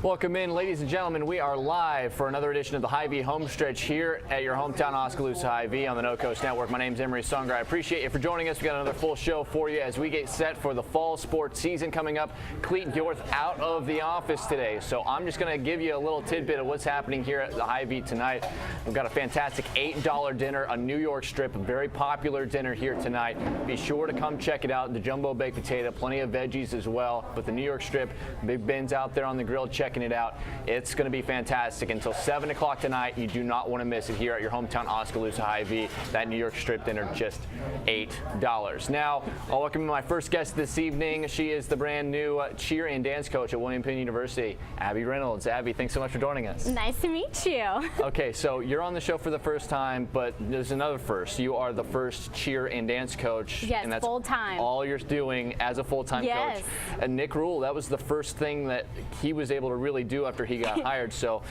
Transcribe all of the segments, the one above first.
Welcome in, ladies and gentlemen. We are live for another edition of the HyVee Homestretch here at your hometown Oskaloosa HyVee on the No Coast Network. My name is Emery Songer. I appreciate you for joining us. We got another full show for you as we get set for the fall sports season coming up. Cleet Gjorth out of the office today, so I'm just going to give you a little tidbit of what's happening here at the HyVee tonight. We've got a fantastic $8 dinner, a New York strip, a very popular dinner here tonight. Be sure to come check it out. The jumbo baked potato, plenty of veggies as well, but the New York strip, big Ben's out there on the grill checking it out. It's going to be fantastic until 7 o'clock tonight. You do not want to miss it here at your hometown Oskaloosa HyVee. That New York strip dinner, just $8. Now, I'll welcome my first guest this evening. She is the brand new cheer and dance coach at William Penn University, Abby Reynolds. Abby, thanks so much for joining us. Nice to meet you. Okay, so you're on the show for the first time, but there's another first. You are the first cheer and dance coach. Yes, and that's full-time. all you're doing as a full-time coach. And Nick Rule, that was the first thing that he was able to really do after he got hired. So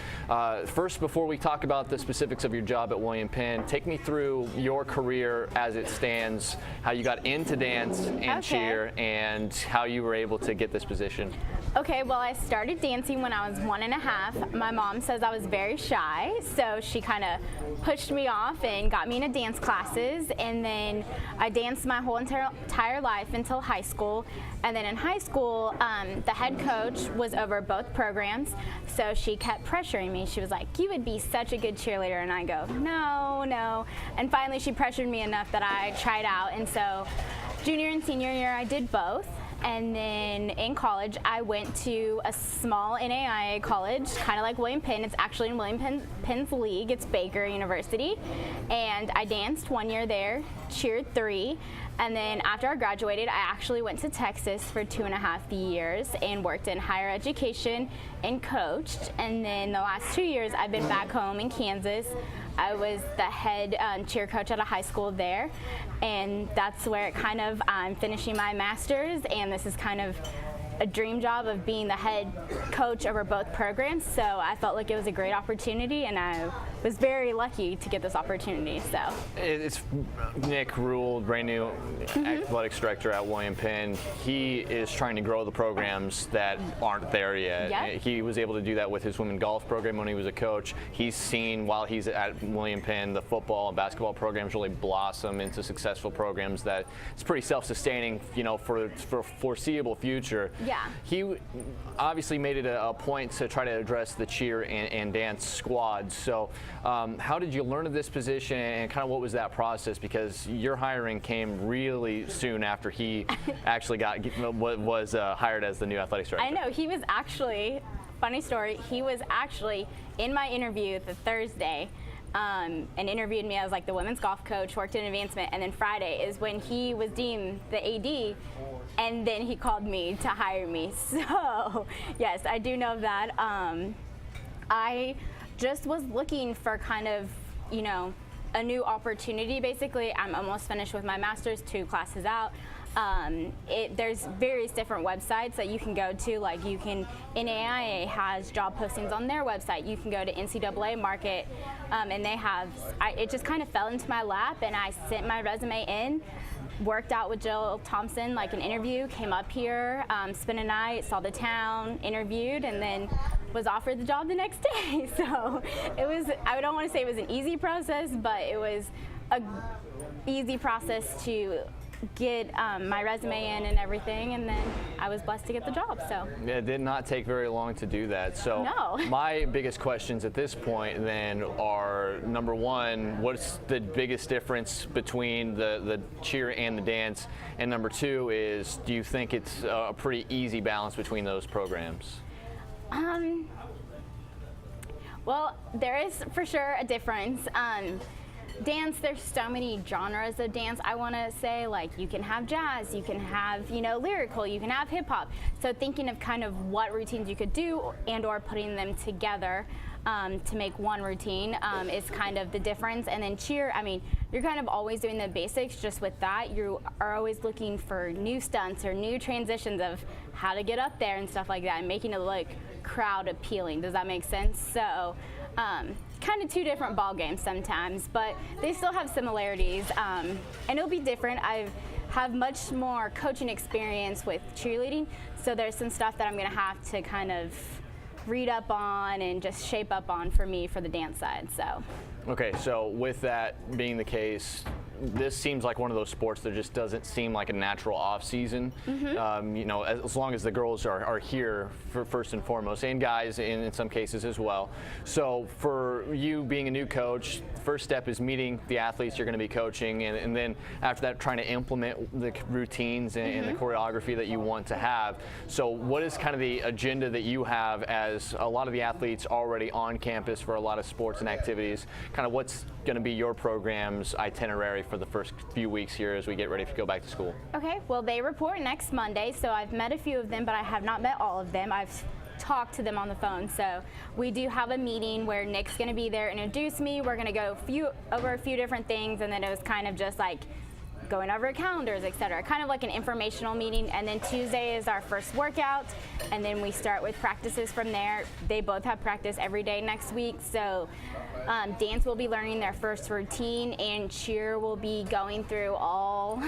first, before we talk about the specifics of your job at William Penn, take me through your career as it stands, how you got into dance and cheer, and how you were able to get this position. Okay, well, I started dancing when I was 1.5. My mom says I was very shy, so she kind of pushed me off and got me into dance classes, and then I danced my whole entire life until high school. And then in high school, the head coach was over both programs, so she kept pressuring me. She was like, "You would be such a good cheerleader," and I go, no. And finally she pressured me enough that I tried out, and so junior and senior year I did both. And then in college, I went to a small NAIA college, kind of like William Penn. It's actually in William Penn's league. It's Baker University. And I danced 1 year there, cheered 3. And then after I graduated, I actually went to Texas for 2.5 years and worked in higher education and coached. And then the last 2 years, I've been back home in Kansas. I was the head cheer coach at a high school there, and that's where it kind of, I'm finishing my master's, and this is kind of a dream job of being the head coach over both programs. So I felt like it was a great opportunity, and I was very lucky to get this opportunity. So it's Nick Rule, brand new athletics director at William Penn. He is trying to grow the programs that aren't there yet. Yep. He was able to do that with his women's golf program when he was a coach. He's seen, while he's at William Penn, the football and basketball programs really blossom into successful programs that it's pretty self-sustaining, you know, for foreseeable future. Yeah. He obviously made it a point to try to address the cheer and dance squads. So how did you learn of this position, and kind of what was that process? Because your hiring came really soon after he actually was hired as the new athletics director. I know. He was actually, funny story, he was actually in my interview the Thursday and interviewed me as like the women's golf coach, worked in advancement, and then Friday is when he was deemed the AD, and then he called me to hire me. So yes, I do know that. I just was looking for kind of, you know, a new opportunity. Basically, I'm almost finished with my master's, 2 classes out. There's various different websites that you can go to, like NAIA has job postings on their website. You can go to NCAA Market, and they have, it just kind of fell into my lap, and I sent my resume in, worked out with Jill Thompson, like an interview, came up here, spent a night, saw the town, interviewed, and then was offered the job the next day. So it was, I don't want to say it was an easy process, but it was a easy process to get my resume in and everything, and then I was blessed to get the job. So yeah, it did not take very long to do that. So no. My biggest questions at this point then are, number one, what's the biggest difference between the cheer and the dance, and number 2 is, do you think it's a pretty easy balance between those programs? Well, there is for sure a difference. Dance, there's so many genres of dance. I want to say, like, you can have jazz, you can have, you know, lyrical, you can have hip hop. So thinking of kind of what routines you could do and or putting them together to make one routine is kind of the difference. And then cheer, I mean, you're kind of always doing the basics. Just with that, you are always looking for new stunts or new transitions of how to get up there and stuff like that, and making it look crowd appealing. Does that make sense? So kind of 2 different ball games sometimes, but they still have similarities, and it'll be different. I have much more coaching experience with cheerleading, so there's some stuff that I'm going to have to kind of read up on and just shape up on for me for the dance side. So. Okay, so with that being the case, this seems like one of those sports that just doesn't seem like a natural off season. You know, as long as the girls are here for first and foremost, and guys in some cases as well. So for you being a new coach, first step is meeting the athletes you're going to be coaching, and then after that trying to implement the routines and the choreography that you want to have. So what is kind of the agenda that you have as a lot of the athletes already on campus for a lot of sports and activities? Kind of what's going to be your program's itinerary for the first few weeks here as we get ready to go back to school? Okay, well, they report next Monday, so I've met a few of them, but I have not met all of them. I've talked to them on the phone, so we do have a meeting where Nick's going to be there, introduce me. We're going to go over a few different things, and then it was kind of just like going over calendars, etc. Kind of like an informational meeting. And then Tuesday is our first workout, and then we start with practices from there. They both have practice every day next week, so dance will be learning their first routine, and cheer will be going through all,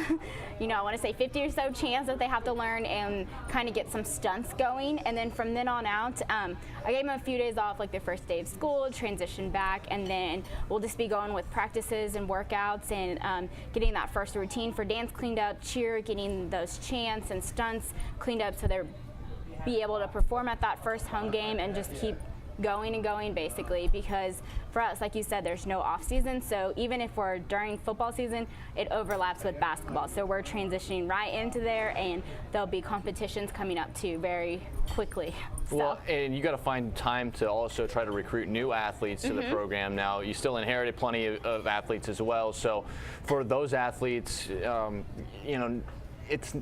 you know, I want to say 50 or so chants that they have to learn and kind of get some stunts going. And then from then on out, I gave them a few days off, like their first day of school, transition back, and then we'll just be going with practices and workouts and getting that first routine for dance cleaned up, cheer, getting those chants and stunts cleaned up so they're be able to perform at that first home game and just keep going and going, basically, because for us, like you said, there's no off season, so even if we're during football season, it overlaps with basketball, so we're transitioning right into there, and there'll be competitions coming up too very quickly. Well, and you got to find time to also try to recruit new athletes to the program. Now, you still inherited plenty of athletes as well, so for those athletes, you know, it's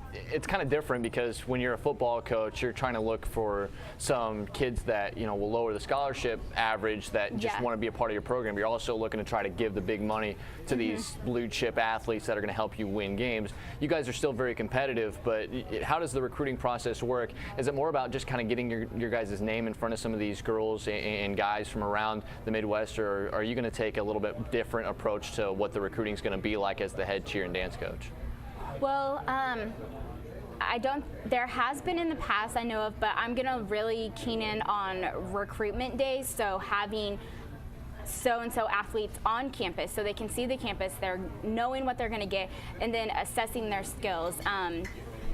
kind of different because when you're a football coach, you're trying to look for some kids that, you know, will lower the scholarship average that just want to be a part of your program. You're also looking to try to give the big money to these blue chip athletes that are going to help you win games. You guys are still very competitive, but how does the recruiting process work? Is it more about just kind of getting your guys' name in front of some of these girls and guys from around the Midwest, or are you going to take a little bit different approach to what the recruiting is going to be like as the head cheer and dance coach? Well, there has been in the past I know of, but I'm going to really keen in on recruitment days, so having so-and-so athletes on campus so they can see the campus, they're knowing what they're going to get, and then assessing their skills.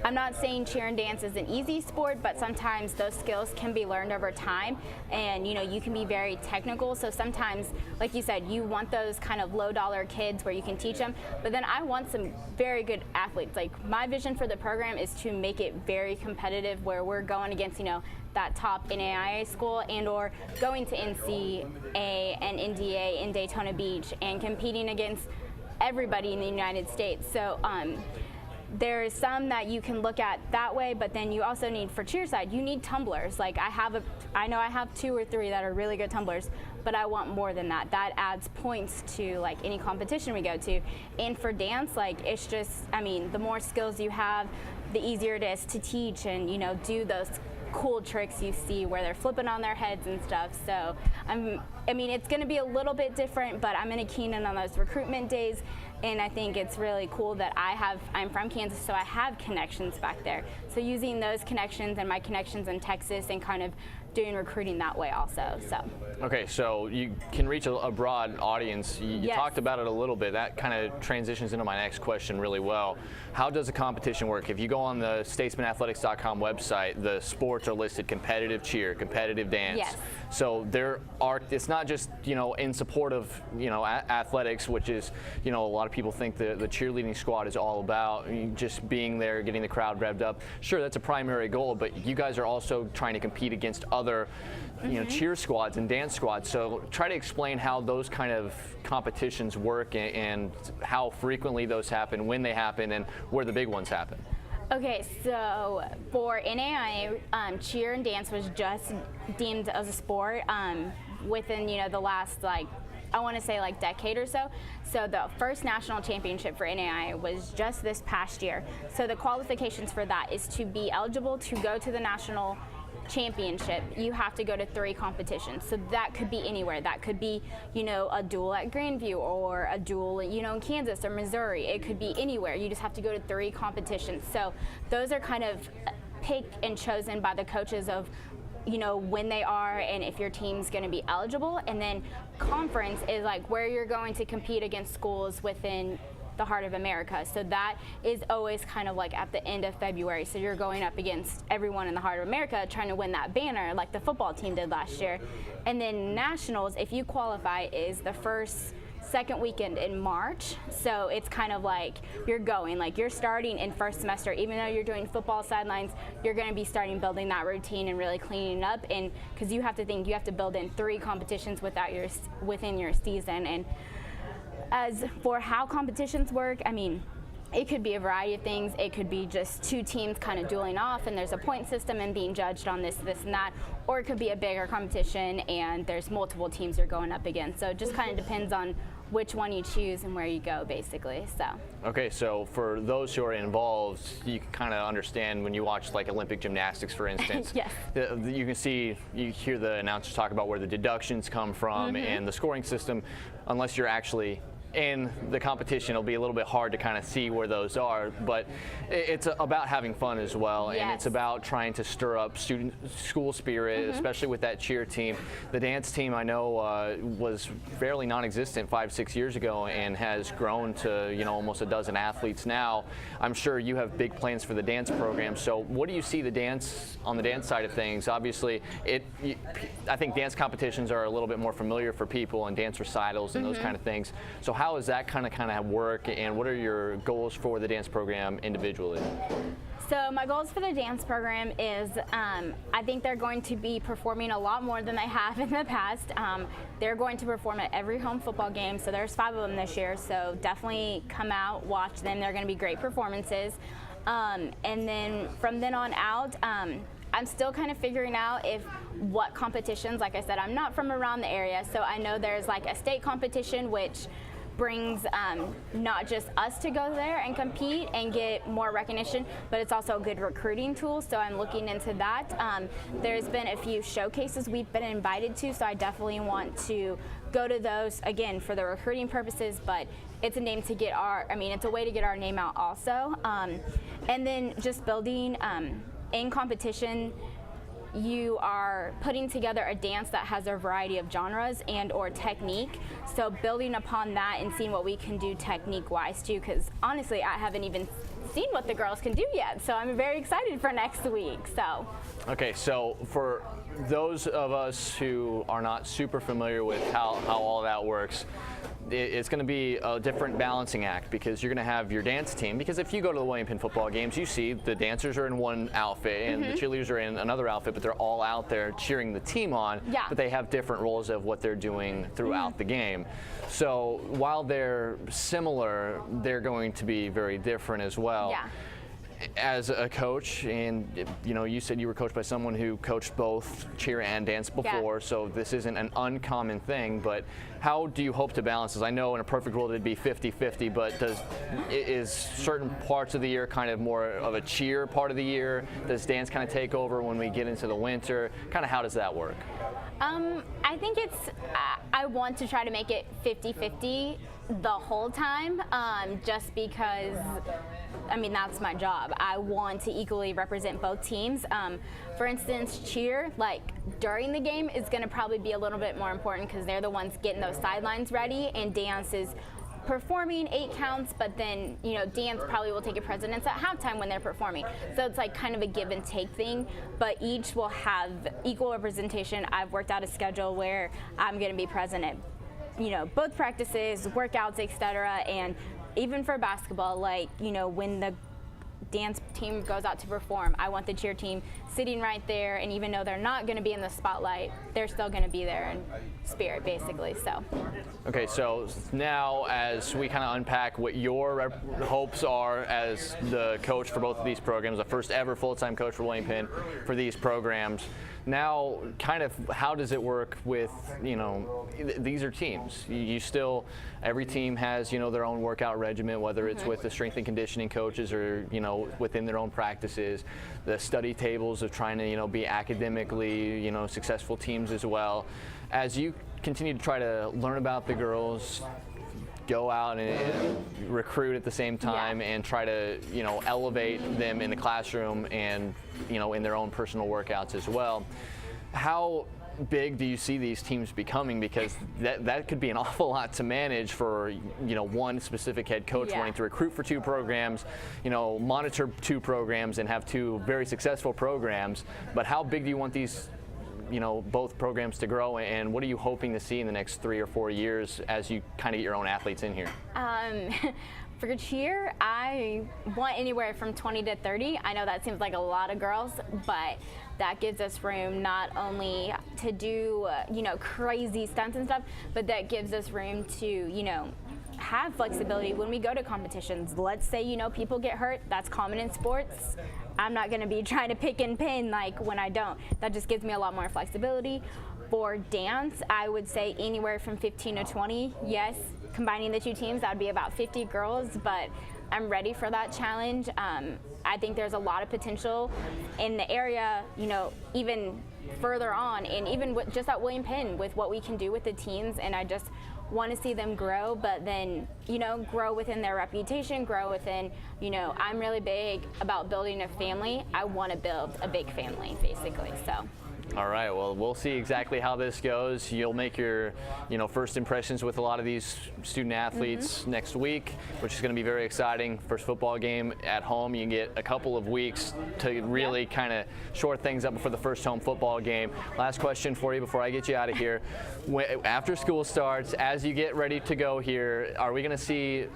I'm not saying cheer and dance is an easy sport, but sometimes those skills can be learned over time, and you know, you can be very technical, so sometimes, like you said, you want those kind of low-dollar kids where you can teach them, but then I want some very good athletes. Like, my vision for the program is to make it very competitive where we're going against, you know, that top NAIA school and or going to NCAA and NDA in Daytona Beach and competing against everybody in the United States. So there's some that you can look at that way, but then you also need, for cheer side, you need tumblers. Like I know I have 2 or 3 that are really good tumblers, but I want more than that. That adds points to like any competition we go to. And for dance, like it's just, I mean, the more skills you have, the easier it is to teach and, you know, do those cool tricks you see where they're flipping on their heads and stuff. So I mean, it's going to be a little bit different, but I'm going to keen in on those recruitment days. And I think it's really cool that I'm from Kansas, so I have connections back there. So using those connections and my connections in Texas and kind of doing recruiting that way also. So. Okay, so you can reach a broad audience. You talked about it a little bit. That kind of transitions into my next question really well. How does a competition work? If you go on the statesmanathletics.com website, the sports are listed: competitive cheer, competitive dance. Yes. So it's not just, you know, in support of, you know, athletics, which is, you know, a lot of people think the cheerleading squad is all about just being there, getting the crowd revved up. Sure, that's a primary goal, but you guys are also trying to compete against other, you know, cheer squads and dance squads. So try to explain how those kind of competitions work and how frequently those happen, when they happen, and where the big ones happen. Okay, so for NAIA, cheer and dance was just deemed as a sport within, you know, the last, like, I want to say like decade or so. So the first national championship for NAIA was just this past year. So the qualifications for that is to be eligible to go to the national championship, you have to go to 3 competitions. So that could be anywhere. That could be, you know, a duel at Grandview or a duel, you know, in Kansas or Missouri. It could be anywhere. You just have to go to 3 competitions. So those are kind of picked and chosen by the coaches of when they are and if your team's going to be eligible. And then conference is like where you're going to compete against schools within the heart of America. So that is always kind of like at the end of February. So you're going up against everyone in the heart of America trying to win that banner like the football team did last year. And then nationals, if you qualify, is the second weekend in March. So it's kind of like you're starting in first semester. Even though you're doing football sidelines, you're going to be starting building that routine and really cleaning up. And because you have to build in 3 competitions within your season. And as for how competitions work, I mean, it could be a variety of things. It could be just 2 teams kind of dueling off and there's a point system and being judged on this, and that. Or it could be a bigger competition and there's multiple teams you're going up against. So it just kind of depends on which one you choose and where you go, basically. So. Okay, so for those who are involved, you can kind of understand when you watch like Olympic gymnastics, for instance. Yes. You hear the announcers talk about where the deductions come from and the scoring system. Unless you're actually in the competition, it'll be a little bit hard to kind of see where those are, but it's about having fun as well. Yes. And it's about trying to stir up school spirit, especially with that cheer team. The dance team, I know, was fairly non-existent 5-6 years ago and has grown to almost a dozen athletes now. I'm sure you have big plans for the dance program. So what do you see on the dance side of things? Obviously, I think dance competitions are a little bit more familiar for people and dance recitals and those kind of things. So how does that kind of work, and what are your goals for the dance program individually? So my goals for the dance program is I think they're going to be performing a lot more than they have in the past. They're going to perform at every home football game, so there's 5 of them this year, so definitely come out, watch them. They're going to be great performances. And then from then on out, I'm still kind of figuring out what competitions. Like I said, I'm not from around the area, so I know there's like a state competition which brings not just us to go there and compete and get more recognition, but it's also a good recruiting tool, so I'm looking into that. There's been a few showcases we've been invited to, so I definitely want to go to those, again, for the recruiting purposes, but it's a way to get our name out also. And then just building in competition, you are putting together a dance that has a variety of genres and or technique. So building upon that and seeing what we can do technique-wise too, because honestly, I haven't even seen what the girls can do yet. So I'm very excited for next week. So. Okay, so for those of us who are not super familiar with how all that works, it's going to be a different balancing act, because you're going to have your dance team. Because if you go to the William Penn football games, you see the dancers are in one outfit and the cheerleaders are in another outfit, but they're all out there cheering the team on. Yeah. But they have different roles of what they're doing throughout the game. So while they're similar, they're going to be very different as well. Yeah. As a coach, and you said you were coached by someone who coached both cheer and dance before, so this isn't an uncommon thing, but how do you hope to balance this? I know in a perfect world it'd be 50-50, but is certain parts of the year kind of more of a cheer part of the year? Does dance kind of take over when we get into the winter? Kind of how does that work? I think I want to try to make it 50-50 the whole time, just because that's my job. I want to equally represent both teams. For instance, cheer, during the game, is going to probably be a little bit more important because they're the ones getting those sidelines ready, and dance is performing 8 counts, but then dance probably will take a precedence at halftime when they're performing. So it's kind of a give and take thing, but each will have equal representation. I've worked out a schedule where I'm going to be present at both practices, workouts, etc. And even for basketball, when the dance team goes out to perform, I want the cheer team sitting right there, and even though they're not going to be in the spotlight, they're still going to be there in spirit, basically. So. Okay, so now as we kind of unpack what your hopes are as the coach for both of these programs, the first ever full-time coach for William Penn for these programs, now kind of how does it work with, these are teams. Every team has, their own workout regimen, whether it's with the strength and conditioning coaches or, within their own practices, the study tables of trying to, be academically, successful teams as well. As you continue to try to learn about the girls, go out and recruit at the same time, and try to, elevate them in the classroom and, in their own personal workouts as well. How big do you see these teams becoming? Because that could be an awful lot to manage for one specific head coach wanting to recruit for 2 programs, monitor 2 programs and have 2 very successful programs. But how big do you want these both programs to grow, and what are you hoping to see in the next 3 or 4 years as you kind of get your own athletes in here? For cheer, I want anywhere from 20 to 30. I know that seems like a lot of girls, but that gives us room not only to do, crazy stunts and stuff, but that gives us room to, have flexibility when we go to competitions. Let's say, people get hurt. That's common in sports. I'm not going to be trying to pick and pin like when I don't. That just gives me a lot more flexibility. For dance, I would say anywhere from 15 to 20. Yes, combining the 2 teams, that would be about 50 girls, but I'm ready for that challenge. I think there's a lot of potential in the area, even further on, and even just at William Penn with what we can do with the teens, and I just want to see them grow, but then, grow within their reputation, grow within, I'm really big about building a family. I want to build a big family, basically, so. All right, well, we'll see exactly how this goes. You'll make your, first impressions with a lot of these student athletes next week, which is going to be very exciting. First football game at home. You can get a couple of weeks to really kind of shore things up before the first home football game. Last question for you before I get you out of here. After school starts, as you get ready to go here, are we going to see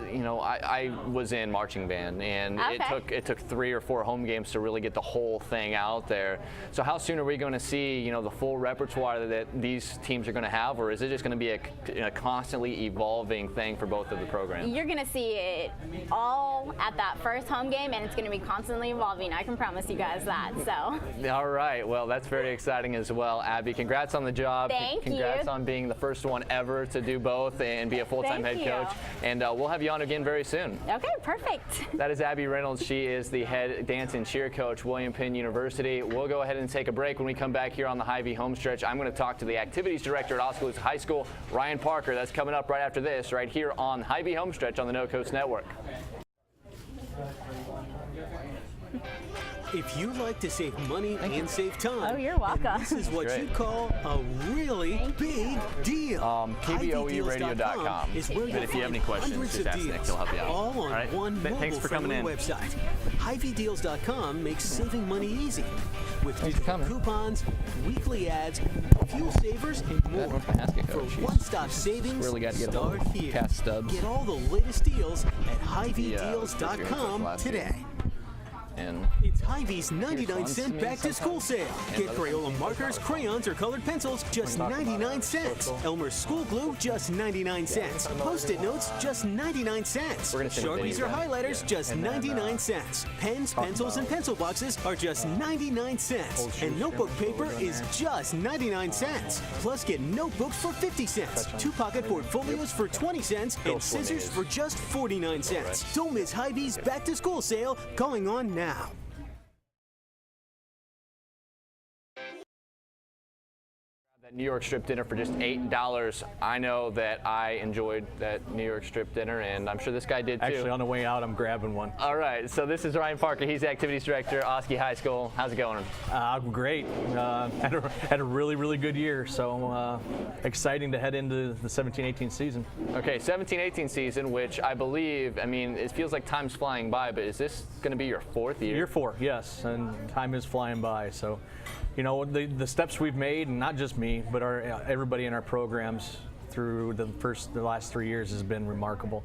I was in marching band, and it took 3 or 4 home games to really get the whole thing out there. So how soon are we going to see the full repertoire that these teams are going to have, or is it just going to be a constantly evolving thing for both of the programs? You're going to see it all at that first home game, and it's going to be constantly evolving. I can promise you guys that. So. All right. Well, that's very exciting as well, Abby. Congrats on the job. Thank you. Congrats on being the first one ever to do both and be a full-time head coach. And we'll have you on again very soon. Okay, perfect. That is Abby Reynolds. She is the head dance and cheer coach, William Penn University. We'll go ahead and take a break. When we come back here on the HyVee Homestretch, I'm going to talk to the activities director at Oskaloosa High School, Ryan Parker. That's coming up right after this, right here on HyVee Homestretch on the No Coast Network. If you like to save money and save time, oh, you're welcome. This is what you call a really big deal. KBOEradio.com. Is where but if you have any questions, just ask Nick. He'll help you out. All on one mobile-friendly website. HyVeeDeals.com makes saving money easy. With digital coupons, weekly ads, fuel savers, and more. For one-stop savings, start here. Get all the latest deals at HyVeeDeals.com today. It's HyVee's 99-cent back-to-school sale. Get Crayola markers, crayons, or colored pencils, just 99 cents. Elmer's school glue, just 99 cents. Post-it notes, just 99 cents. Sharpies or highlighters, just 99 cents. Pens, pencils, and pencil boxes are just 99 cents. And notebook paper is just 99 cents. Plus, get notebooks for 50 cents. 2-pocket portfolios for 20 cents. And scissors for just 49 cents. Don't miss HyVee's back-to-school sale going on now. That New York strip dinner for just $8. I know that I enjoyed that New York strip dinner, and I'm sure this guy did too. Actually, on the way out, I'm grabbing one. All right, so this is Ryan Parker. He's the activities director at Oski High School. How's it going? Great. Had a really, really good year, so exciting to head into the 17-18 season. Okay, 17-18 season, which I believe, it feels like time's flying by, but is this going to be your 4th year? Year 4, yes, and time is flying by, so. The steps we've made, and not just me, but everybody in our programs through the last 3 years has been remarkable.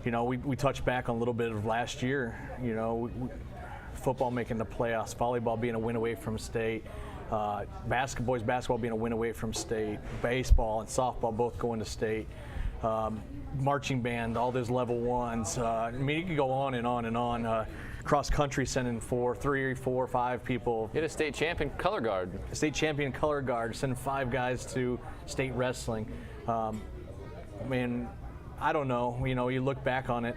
We touched back on a little bit of last year. Football making the playoffs, volleyball being a win away from state, boys basketball being a win away from state, baseball and softball both going to state. Marching band, all those level 1s. You can go on and on and on. Cross country sending 3, 4, 5 people. You had a state champion color guard. State champion color guard, sending 5 guys to state wrestling. I don't know. You look back on it.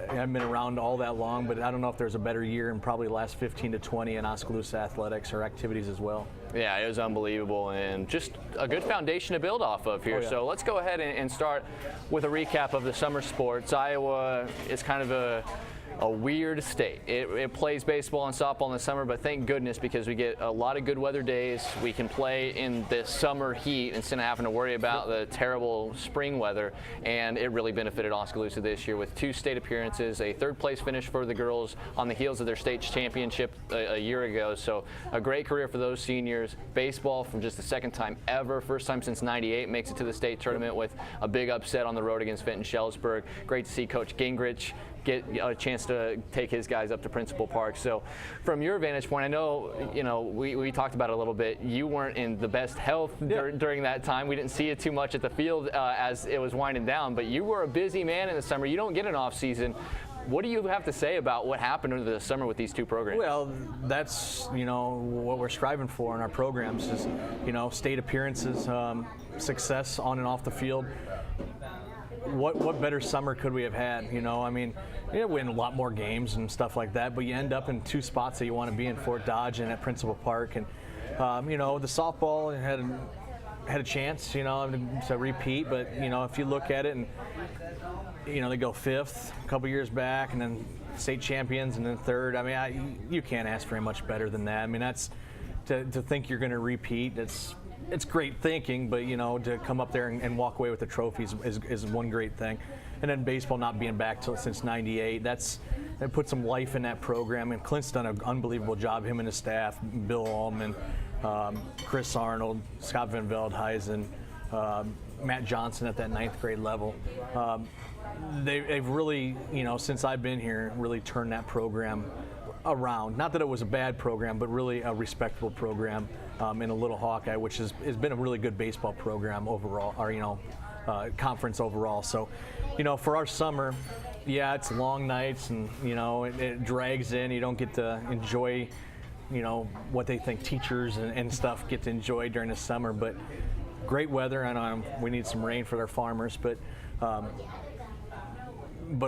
I haven't been around all that long, but I don't know if there's a better year in probably the last 15 to 20 in Oskaloosa athletics or activities as well. Yeah, it was unbelievable, and just a good foundation to build off of here. Oh, yeah. So let's go ahead and start with a recap of the summer sports. Iowa is kind of a weird state. It plays baseball and softball in the summer, but thank goodness, because we get a lot of good weather days. We can play in the summer heat instead of having to worry about the terrible spring weather, and it really benefited Oskaloosa this year with 2 state appearances, a 3rd place finish for the girls on the heels of their state championship a year ago. So a great career for those seniors. Baseball from just the 2nd time ever, first time since '98, makes it to the state tournament with a big upset on the road against Fenton-Shellsburg. Great to see Coach Gingrich get a chance to take his guys up to Principal Park. So from your vantage point, I know, we talked about it a little bit. You weren't in the best health during that time. We didn't see you too much at the field as it was winding down, but you were a busy man in the summer. You don't get an off season. What do you have to say about what happened over the summer with these 2 programs? Well, that's, what we're striving for in our programs is, state appearances, success on and off the field. What better summer could we have had? Win a lot more games and stuff like that, but you end up in 2 spots that you want to be in, Fort Dodge and at Principal Park. And, the softball had a chance, to repeat, but, if you look at it and, they go 5th a couple years back and then state champions and then 3rd. You can't ask for much better than that. That's to think you're going to repeat. It's great thinking, but to come up there and walk away with the trophies is one great thing. And then baseball not being back since '98, that put some life in that program. And Clint's done an unbelievable job. Him and his staff, Bill Allman, Chris Arnold, Scott Van Veldhuizen, Matt Johnson at that 9th grade level. They've really, since I've been here, really turned that program around. Not that it was a bad program, but really a respectable program in a Little Hawkeye, which has been a really good baseball program overall, or conference overall. So, for our summer, it's long nights and it drags in. You don't get to enjoy, what they think teachers and stuff get to enjoy during the summer. But great weather. I know we need some rain for their farmers, but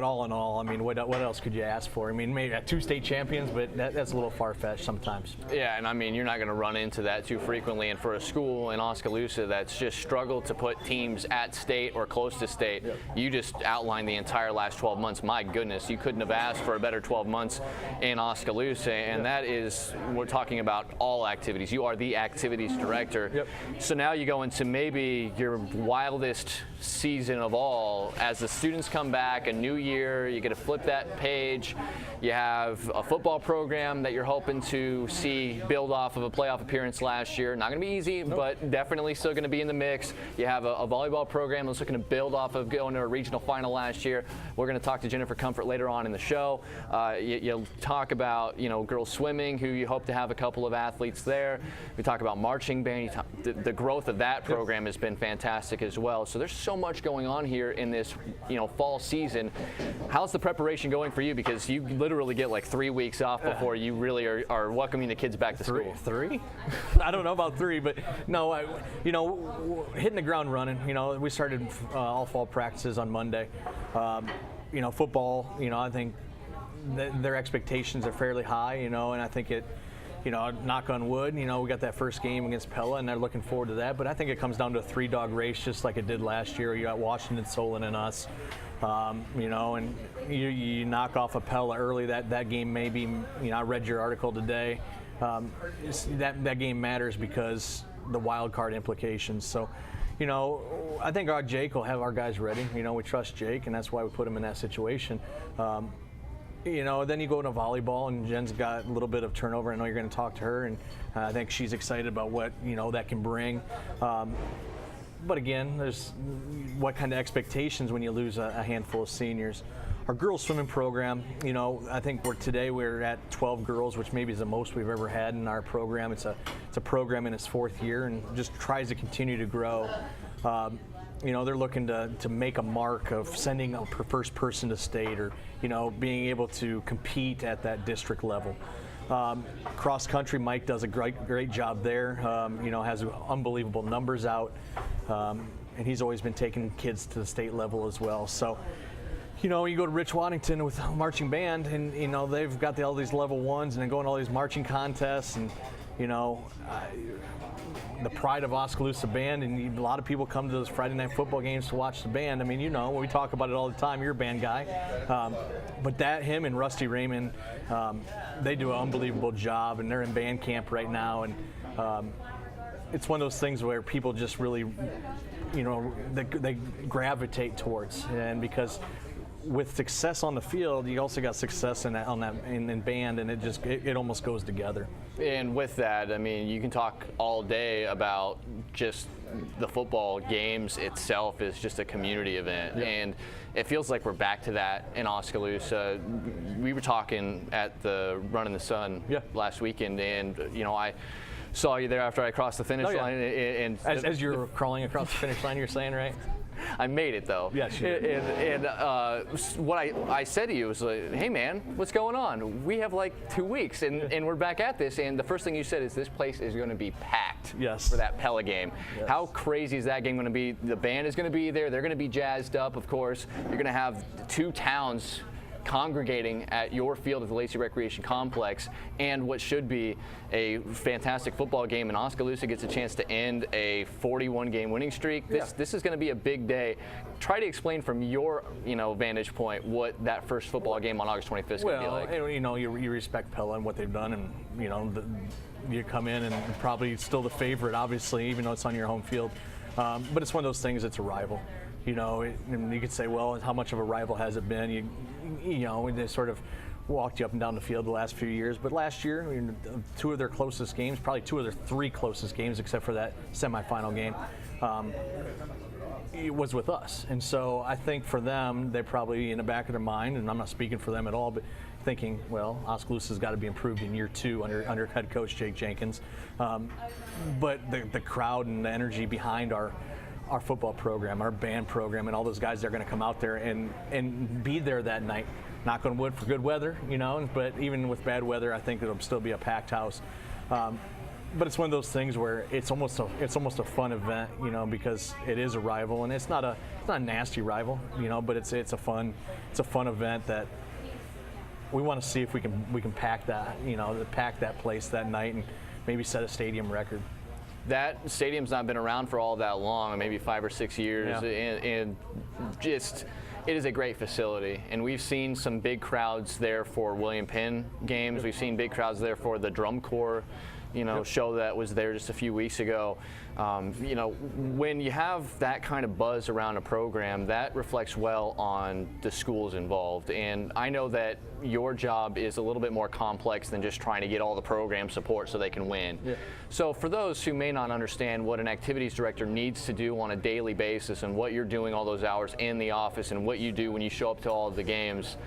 all in all, what else could you ask for? Maybe 2 state champions, but that's a little far-fetched sometimes. Yeah, and you're not going to run into that too frequently. And for a school in Oskaloosa that's just struggled to put teams at state or close to state, you just outlined the entire last 12 months. My goodness, you couldn't have asked for a better 12 months in Oskaloosa. And that is, we're talking about all activities. You are the activities director. So now you go into maybe your wildest season of all. As the students come back, a new year, you get to flip that page. You have a football program that you're hoping to see build off of a playoff appearance last year. Not going to be easy, but definitely still going to be in the mix. You have a volleyball program that's looking to build off of going to a regional final last year. We're going to talk to Jennifer Comfort later on in the show. You talk about girls swimming, who you hope to have a couple of athletes there. We talk about marching band. The growth of that program has been fantastic as well. So there's so much going on here in this fall season. How's the preparation going for you? Because you literally get like 3 weeks off before you really are welcoming the kids back to school. 3? I don't know about 3, but no, hitting the ground running. We started all fall practices on Monday. Football, I think their expectations are fairly high, and I think it, knock on wood, we got that first game against Pella, and they're looking forward to that. But I think it comes down to a 3-dog race, just like it did last year. You got Washington, Solon, and us. And you knock off a Pella early. That game maybe, I read your article today. That game matters because the wild card implications. So, I think Jake will have our guys ready. We trust Jake, and that's why we put him in that situation. Then you go into volleyball, and Jen's got a little bit of turnover. I know you're going to talk to her, and I think she's excited about what that can bring. But again, there's what kind of expectations when you lose a handful of seniors. Our girls swimming program, I think we're at 12 girls, which maybe is the most we've ever had in our program. It's a program in its 4th year and just tries to continue to grow. They're looking to make a mark of sending a first person to state, or being able to compete at that district level. Cross country, Mike does a great job there. Has unbelievable numbers out, and he's always been taking kids to the state level as well. So, you go to Rich Waddington with marching band, and they've got all these level 1s, and then going to all these marching contests, and the pride of Oskaloosa band, and a lot of people come to those Friday night football games to watch the band. I mean, we talk about it all the time. You're a band guy. But him and Rusty Raymond, they do an unbelievable job, and they're in band camp right now. And it's one of those things where people just really, they gravitate towards. And because with success on the field, you also got success in band, and it almost goes together. And with that, I mean, you can talk all day about just the football games itself is just a community event, and it feels like we're back to that in Oskaloosa. We were talking at the Run in the Sun last weekend, and I saw you there after I crossed the finish line. And as you're crawling across the finish line, you're saying, right? I made it though. Yes, you did. And what I said to you was like, hey man, what's going on? We have like 2 weeks and we're back at this. And the first thing you said is this place is going to be packed for that Pella game. Yes. How crazy is that game going to be? The band is going to be there. They're going to be jazzed up, of course. You're going to have 2 towns congregating at your field at the Lacey Recreation Complex, and what should be a fantastic football game. And Oskaloosa gets a chance to end a 41-game winning streak. This is going to be a big day. Try to explain from your vantage point what that first football game on August 25th is going to be like. You respect Pella and what they've done, and you come in and probably still the favorite, obviously, even though it's on your home field. But it's one of those things. It's a rival. And you could say, well, how much of a rival has it been? They sort of walked you up and down the field the last few years. But last year, 2 of their closest games, probably 2 of their 3 closest games, except for that semifinal game, it was with us. And so I think for them, they probably in the back of their mind, and I'm not speaking for them at all, but thinking, well, Oskaloosa's got to be improved in year 2 under head coach Jake Jenkins. But the crowd and the energy behind our football program, our band program, and all those guys that are going to come out there and be there that night. Knock on wood for good weather, but even with bad weather, I think it'll still be a packed house. But it's one of those things where it's almost a fun event, because it is a rival, and it's not a nasty rival, but it's a fun event that we want to see if we can pack that place that night and maybe set a stadium record. That stadium's not been around for all that long, maybe 5 or 6 years, and just it is a great facility. And we've seen some big crowds there for William Penn games. We've seen big crowds there for the drum corps, show that was there just a few weeks ago. When you have that kind of buzz around a program, that reflects well on the schools involved. And I know that your job is a little bit more complex than just trying to get all the program support so they can win. So for those who may not understand what an activities director needs to do on a daily basis and what you're doing all those hours in the office and what you do when you show up to all of the games,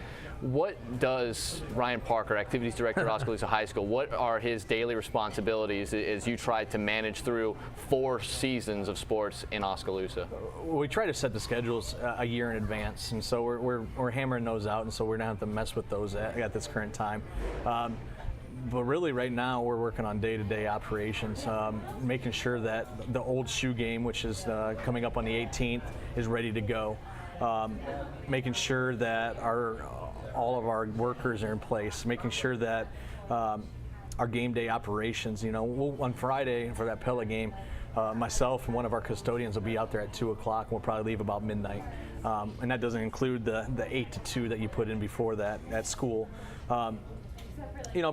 what does Ryan Parker, activities director at Oskaloosa High School, what are his daily responsibilities as you try to manage through 4 seasons of sports in Oskaloosa? We try to set the schedules a year in advance, and so we're hammering those out, and so we're not have to mess with those at this current time. But really right now we're working on day-to-day operations, making sure that the old shoe game, which is coming up on the 18th, is ready to go. Making sure that all of our workers are in place, making sure that our game day operations, on Friday for that Pella game, myself and one of our custodians will be out there at 2 o'clock, and we'll probably leave about midnight. And that doesn't include the 8 to 2 that you put in before that at school.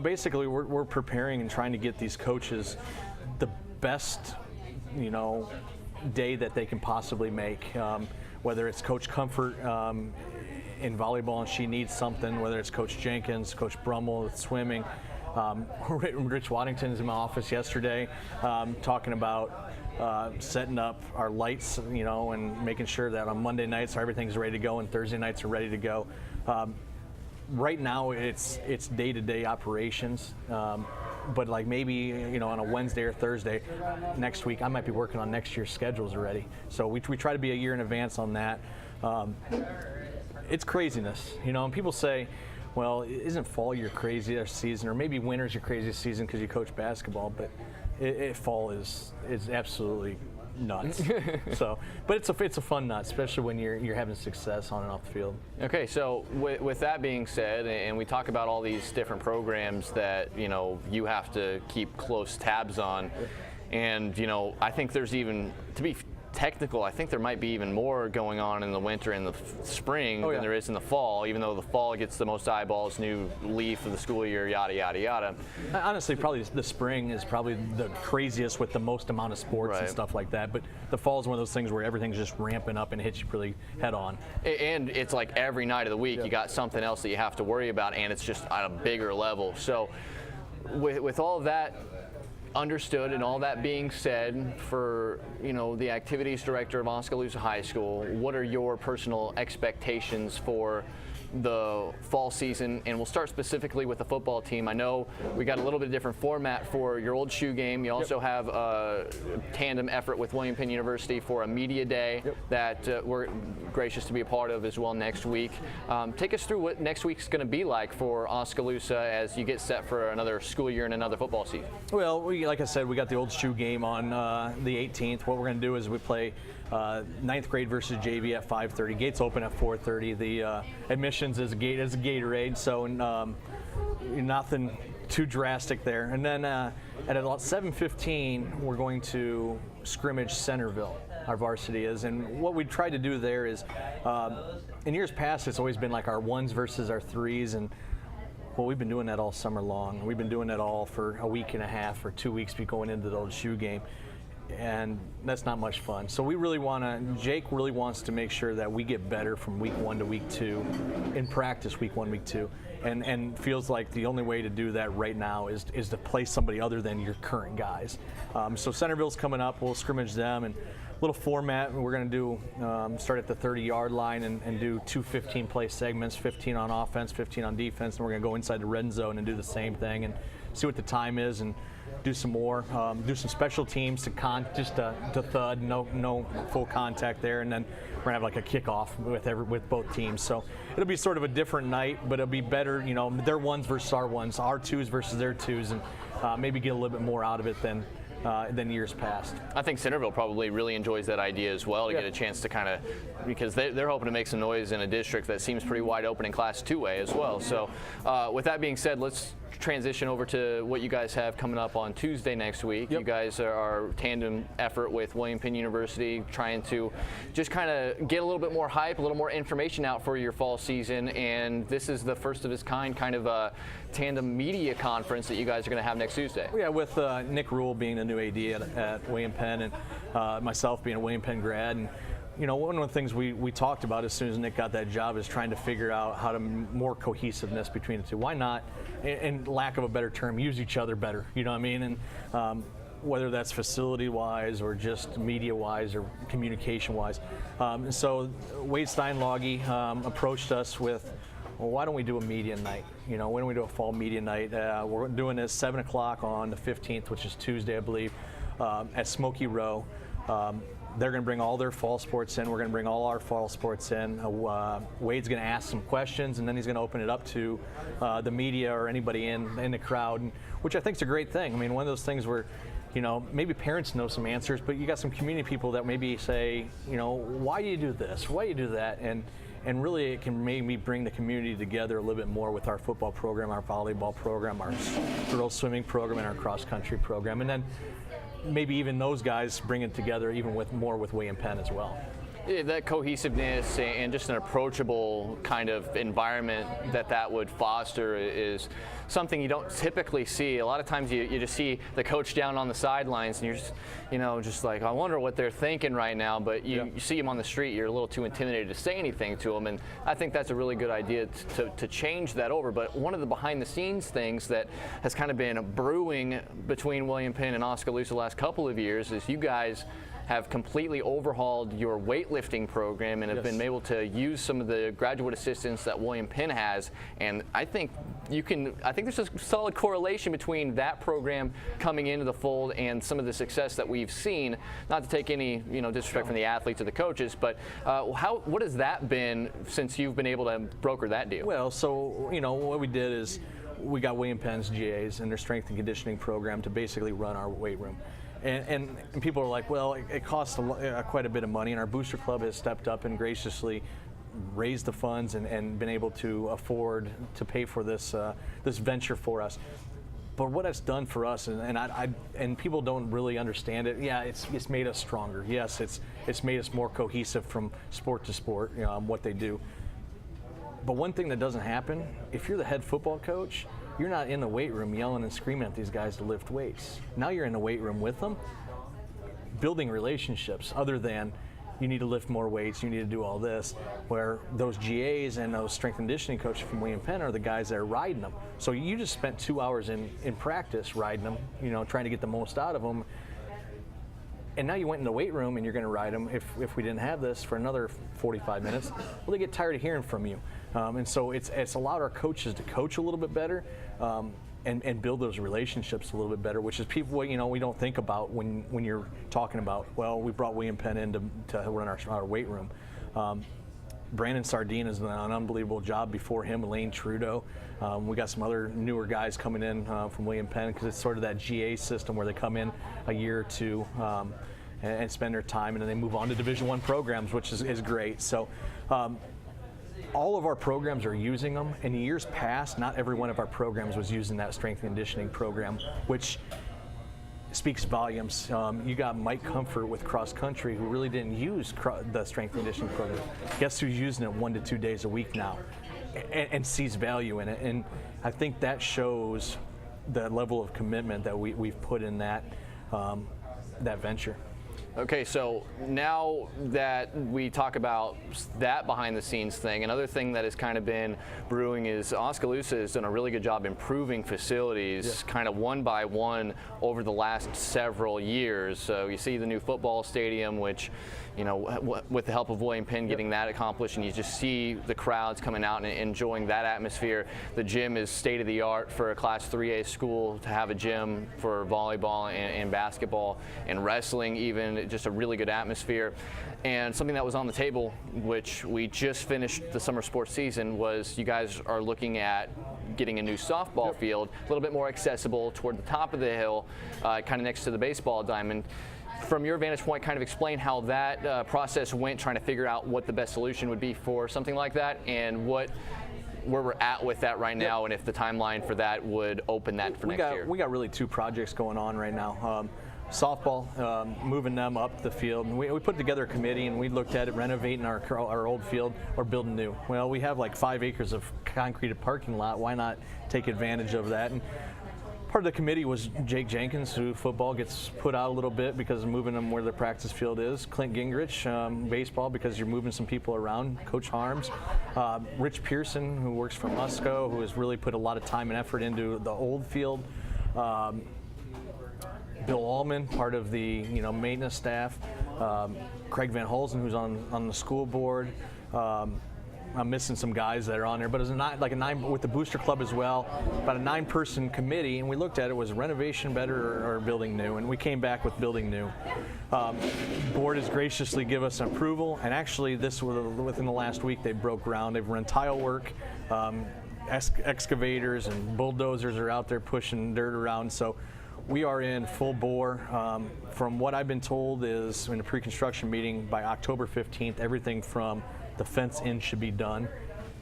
Basically we're preparing and trying to get these coaches the best, day that they can possibly make. Whether it's Coach Comfort in volleyball and she needs something, whether it's Coach Jenkins, Coach Brummel with swimming. Rich Waddington's in my office yesterday talking about setting up our lights, and making sure that on Monday nights everything's ready to go and Thursday nights are ready to go. Right now it's day-to-day operations, but like maybe on a Wednesday or Thursday next week I might be working on next year's schedules already. So we try to be a year in advance on that. It's craziness, and people say, well, isn't fall your craziest season, or maybe winter's your craziest season because you coach basketball? But fall is absolutely nuts. So, but it's a fun nut, especially when you're having success on and off the field. Okay, so with that being said, and we talk about all these different programs that you have to keep close tabs on, and I think there's even, to be technical, I think there might be even more going on in the winter and the spring than there is in the fall, even though the fall gets the most eyeballs, new leaf of the school year, yada, yada, yada. Honestly, probably the spring is probably the craziest with the most amount of sports and stuff like that. But the fall is one of those things where everything's just ramping up and hits you really head on. And it's like every night of the week you got something else that you have to worry about, and it's just on a bigger level. So with all of that understood and all that being said, for the activities director of Oskaloosa High School, what are your personal expectations for the fall season? And we'll start specifically with the football team. I know we got a little bit different format for your old shoe game. You also have a tandem effort with William Penn University for a media day that we're gracious to be a part of as well next week. Take us through what next week's going to be like for Oskaloosa as you get set for another school year and another football season. Well, like I said, we got the old shoe game on the 18th. What we're going to do is we play 9th grade versus JV at 5:30. Gates open at 4:30. The admissions is a Gatorade, so nothing too drastic there. And then at about 7:15, we're going to scrimmage Centerville. Our varsity is, and what we tried to do there is, in years past, it's always been like our 1s versus our 3s, and well, we've been doing that all summer long. We've been doing that all for a week and a half or 2 weeks before going into the old shoe game. And that's not much fun. So we really Jake really wants to make sure that we get better from week 1 to week 2 in practice, week 1, week 2. And feels like the only way to do that right now is to play somebody other than your current guys. So Centerville's coming up, we'll scrimmage them, and little format we're going to do, start at the 30-yard line and do 2 15-play segments, 15 on offense, 15 on defense, and we're going to go inside the red zone and do the same thing and see what the time is and do some more, do some special teams to thud, no full contact there, and then we're gonna have like a kickoff with both teams. So it'll be sort of a different night, but it'll be better, their 1s versus our 1s, our 2s versus their 2s, and maybe get a little bit more out of it than years past. I think Centerville probably really enjoys that idea as well, to get a chance to because they're hoping to make some noise in a district that seems pretty wide open in Class 2A as well. So with that being said, let's transition over to what you guys have coming up on Tuesday next week. You guys are tandem effort with William Penn University, trying to just kind of get a little bit more hype, a little more information out for your fall season, and this is the first of its kind of a tandem media conference that you guys are going to have next Tuesday. Yeah, with Nick Rule being the new AD at William Penn, and myself being a William Penn grad, and one of the things we talked about as soon as Nick got that job is trying to figure out how to more cohesiveness between the two. Why not, and lack of a better term, use each other better, you know what I mean? And whether that's facility-wise or just media-wise or communication-wise. So Wade Steinloggy approached us with, well, why don't we do a media night? Why don't we do a fall media night? We're doing this 7 o'clock on the 15th, which is Tuesday, I believe, at Smoky Row. They're going to bring all their fall sports in. We're going to bring all our fall sports in. Wade's going to ask some questions, and then he's going to open it up to the media or anybody in the crowd, which I think is a great thing. I mean, one of those things where, maybe parents know some answers, but you got some community people that maybe say, why do you do this? Why do you do that? And really it can maybe bring the community together a little bit more with our football program, our volleyball program, our girls swimming program, and our cross-country program. And then maybe even those guys bring it together even with William Penn as well. Yeah, that cohesiveness and just an approachable kind of environment that would foster is something you don't typically see. A lot of times you just see the coach down on the sidelines and you're just, just like, I wonder what they're thinking right now, but you see him on the street, you're a little too intimidated to say anything to him, and I think that's a really good idea to change that over. But one of the behind the scenes things that has kind of been brewing between William Penn and Oskaloosa the last couple of years is you guys have completely overhauled your weightlifting program and have been able to use some of the graduate assistants that William Penn has. And I think there's a solid correlation between that program coming into the fold and some of the success that we've seen. Not to take any disrespect from the athletes or the coaches, but what has that been since you've been able to broker that deal? Well, so what we did is we got William Penn's GAs and their strength and conditioning program to basically run our weight room. And people are like, well, it costs quite a bit of money, and our booster club has stepped up and graciously raised the funds and been able to afford to pay for this this venture for us. But what it's done for us, and people don't really understand it. Yeah, it's made us stronger. Yes, it's made us more cohesive from sport to sport. What they do. But one thing that doesn't happen, if you're the head football coach, you're not in the weight room yelling and screaming at these guys to lift weights. Now you're in the weight room with them, building relationships other than you need to lift more weights, you need to do all this, where those GAs and those strength and conditioning coaches from William Penn are the guys that are riding them. So you just spent 2 hours in practice riding them, trying to get the most out of them. And now you went in the weight room and you're going to ride them if we didn't have this for another 45 minutes. Well, they get tired of hearing from you. And so it's allowed our coaches to coach a little bit better and build those relationships a little bit better, which is people, we don't think about when you're talking about, well, we brought William Penn in to run our weight room. Brandon Sardine has done an unbelievable job before him, Elaine Trudeau. We got some other newer guys coming in from William Penn because it's sort of that GA system where they come in a year or two and spend their time, and then they move on to Division I programs, which is great. So all of our programs are using them. In years past, not every one of our programs was using that strength and conditioning program, which speaks volumes. You got Mike Comfort with cross country, who really didn't use the strength and conditioning program. Guess who's using it 1 to 2 days a week now and sees value in it. And I think that shows the level of commitment that we've put in that venture. Okay, so now that we talk about that behind the scenes thing, another thing that has kind of been brewing is Oskaloosa has done a really good job improving facilities kind of one by one over the last several years. So you see the new football stadium, which, with the help of William Penn getting that accomplished, and you just see the crowds coming out and enjoying that atmosphere. The gym is state of the art for a Class 3A school to have a gym for volleyball and basketball and wrestling even. Just a really good atmosphere. And something that was on the table, which we just finished the summer sports season, was you guys are looking at getting a new softball field, a little bit more accessible toward the top of the hill, kind of next to the baseball diamond. From your vantage point, kind of explain how that process went, trying to figure out what the best solution would be for something like that, and where we're at with that right now, and if the timeline for that would open that for next year. We got really 2 projects going on right now. Softball, moving them up the field. And we put together a committee and we looked at it, renovating our old field or building new. Well, we have like 5 acres of concreted parking lot. Why not take advantage of that? And part of the committee was Jake Jenkins, who football gets put out a little bit because of moving them where the practice field is. Clint Gingrich, baseball, because you're moving some people around. Coach Harms. Rich Pearson, who works for Musco, who has really put a lot of time and effort into the old field. Bill Allman, part of the maintenance staff. Craig Van Holzen, who's on the school board. I'm missing some guys that are on there, but it's like a 9 with the booster club as well. About a 9-person committee, and we looked at it, was renovation better or building new, and we came back with building new. Board has graciously given us an approval, and actually within the last week they broke ground. They've run tile work. Excavators and bulldozers are out there pushing dirt around. So we are in full bore. From what I've been told is in a pre-construction meeting by October 15th, everything from the fence in should be done.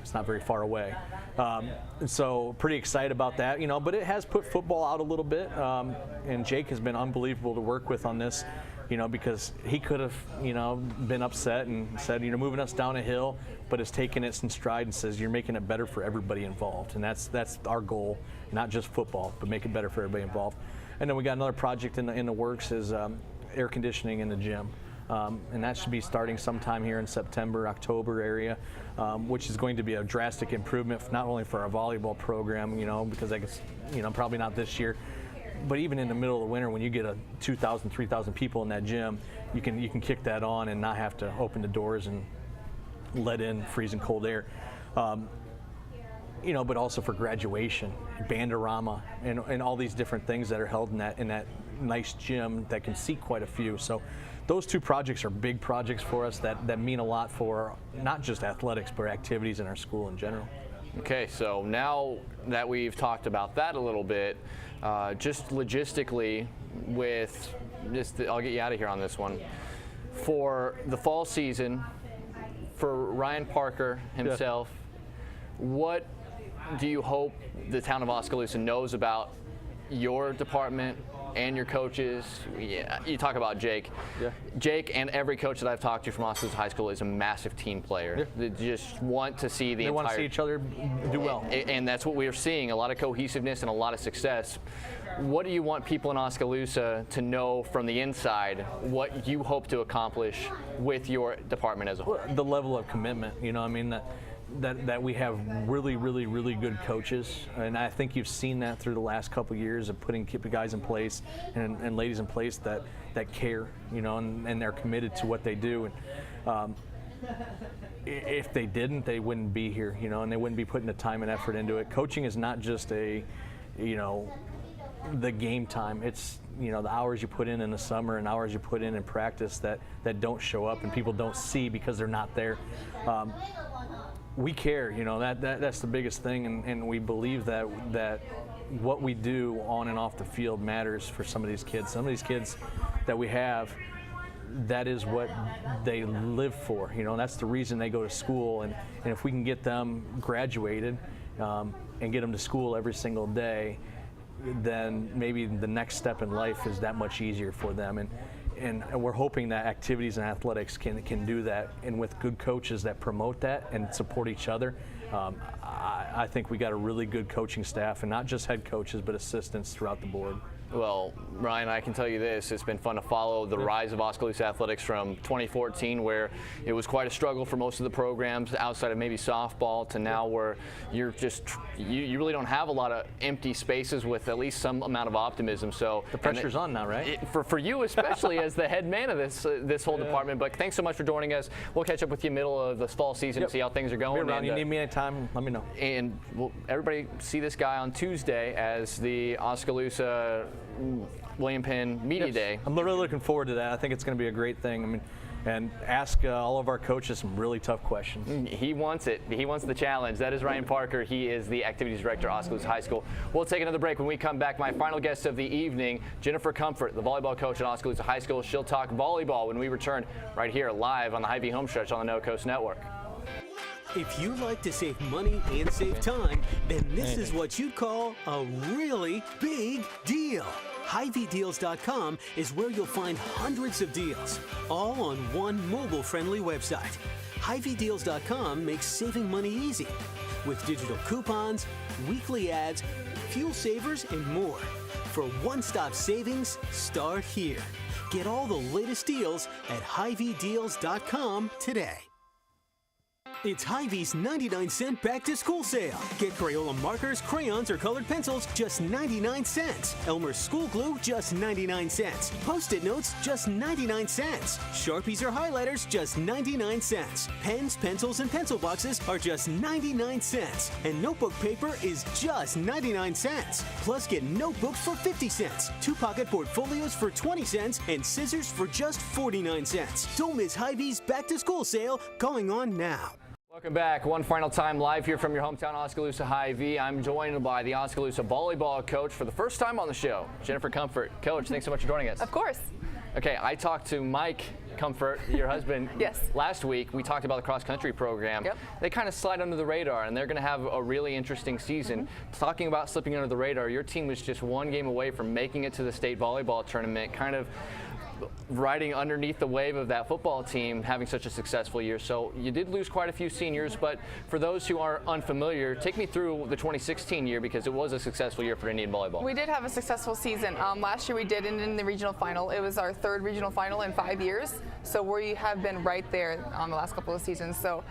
It's not very far away. So pretty excited about that, but it has put football out a little bit. And Jake has been unbelievable to work with on this, because he could have, been upset and said, moving us down a hill, but has taken it in stride and says, you're making it better for everybody involved. And that's our goal, not just football, but make it better for everybody involved. And then we got another project in the works is air conditioning in the gym. And that should be starting sometime here in September, October area, which is going to be a drastic improvement, not only for our volleyball program, because I guess, probably not this year, but even in the middle of the winter when you get 2,000, 3,000 people in that gym, you can kick that on and not have to open the doors and let in freezing cold air. But also for graduation, Bandorama, and all these different things that are held in that nice gym that can seat quite a few. So those 2 projects are big projects for us that mean a lot for not just athletics, but activities in our school in general. Okay, so now that we've talked about that a little bit, just logistically with I'll get you out of here on this one. For the fall season, for Ryan Parker himself, what do you hope the town of Oskaloosa knows about your department and your coaches? Yeah, you talk about Jake. Yeah. Jake and every coach that I've talked to from Oskaloosa High School is a massive team player. Yeah. They just want to see they want to see each other do well. And that's what we are seeing, a lot of cohesiveness and a lot of success. What do you want people in Oskaloosa to know from the inside, what you hope to accomplish with your department as a whole? The level of commitment, you know, I mean, that we have really, really, really good coaches, and I think you've seen that through the last couple of years of putting guys in place and ladies in place that care, you know, and they're committed to what they do. And if they didn't, they wouldn't be here, you know, and they wouldn't be putting the time and effort into it. Coaching is not just the game time. It's, you know, the hours you put in the summer and hours you put in practice that don't show up and people don't see because they're not there. We care, you know, that's the biggest thing, and we believe that what we do on and off the field matters for some of these kids. Some of these kids that we have, that is what they live for, you know, and that's the reason they go to school. And if we can get them graduated and get them to school every single day, then maybe the next step in life is that much easier for them. And we're hoping that activities and athletics can do that, and with good coaches that promote that and support each other. I think we got a really good coaching staff, and not just head coaches, but assistants throughout the board. Well, Ryan, I can tell you this, it's been fun to follow the rise of Oskaloosa athletics from 2014, where it was quite a struggle for most of the programs outside of maybe softball, to now where you really don't have a lot of empty spaces with at least some amount of optimism. So the pressure's on now, right? For you especially as the head man of this whole department. But thanks so much for joining us. We'll catch up with you middle of the fall season, see how things are going. You need me anytime, let me know. And we'll everybody see this guy on Tuesday as the Oskaloosa William Penn Media Day. I'm really looking forward to that. I think it's going to be a great thing. I mean, and ask all of our coaches some really tough questions. He wants it. He wants the challenge. That is Ryan Parker. He is the activities director at Oskaloosa High School. We'll take another break. When we come back, my final guest of the evening, Jennifer Comfort, the volleyball coach at Oskaloosa High School. She'll talk volleyball when we return right here live on the HyVee Homestretch on the No Coast Network. If you like to save money and save time, then this is what you'd call a really big deal. HyVeeDeals.com is where you'll find hundreds of deals, all on one mobile-friendly website. HyVeeDeals.com makes saving money easy with digital coupons, weekly ads, fuel savers, and more. For one-stop savings, start here. Get all the latest deals at HyVeeDeals.com today. It's HyVee's 99-cent back-to-school sale. Get Crayola markers, crayons, or colored pencils, just 99 cents. Elmer's school glue, just 99 cents. Post-it notes, just 99 cents. Sharpies or highlighters, just 99 cents. Pens, pencils, and pencil boxes are just 99 cents. And notebook paper is just 99 cents. Plus, get notebooks for 50 cents. 2-pocket portfolios for 20 cents. And scissors for just 49 cents. Don't miss HyVee's back-to-school sale going on now. Welcome back. One final time live here from your hometown, Oskaloosa HyVee. I'm joined by the Oskaloosa volleyball coach for the first time on the show, Jennifer Comfort. Coach, thanks so much for joining us. Of course. Okay, I talked to Mike Comfort, your husband, yes. Last week. We talked about the cross-country program. Yep. They kind of slide under the radar, and they're going to have a really interesting season. Talking about slipping under the radar, your team was just one game away from making it to the state volleyball tournament, kind of riding underneath the wave of that football team having such a successful year. So you did lose quite a few seniors, but for those who are unfamiliar, take me through the 2016 year, because it was a successful year for Indian volleyball. We did have a successful season. Last year we did end in the regional final. It was our third regional final in 5 years, so we have been right there on the last couple of seasons. So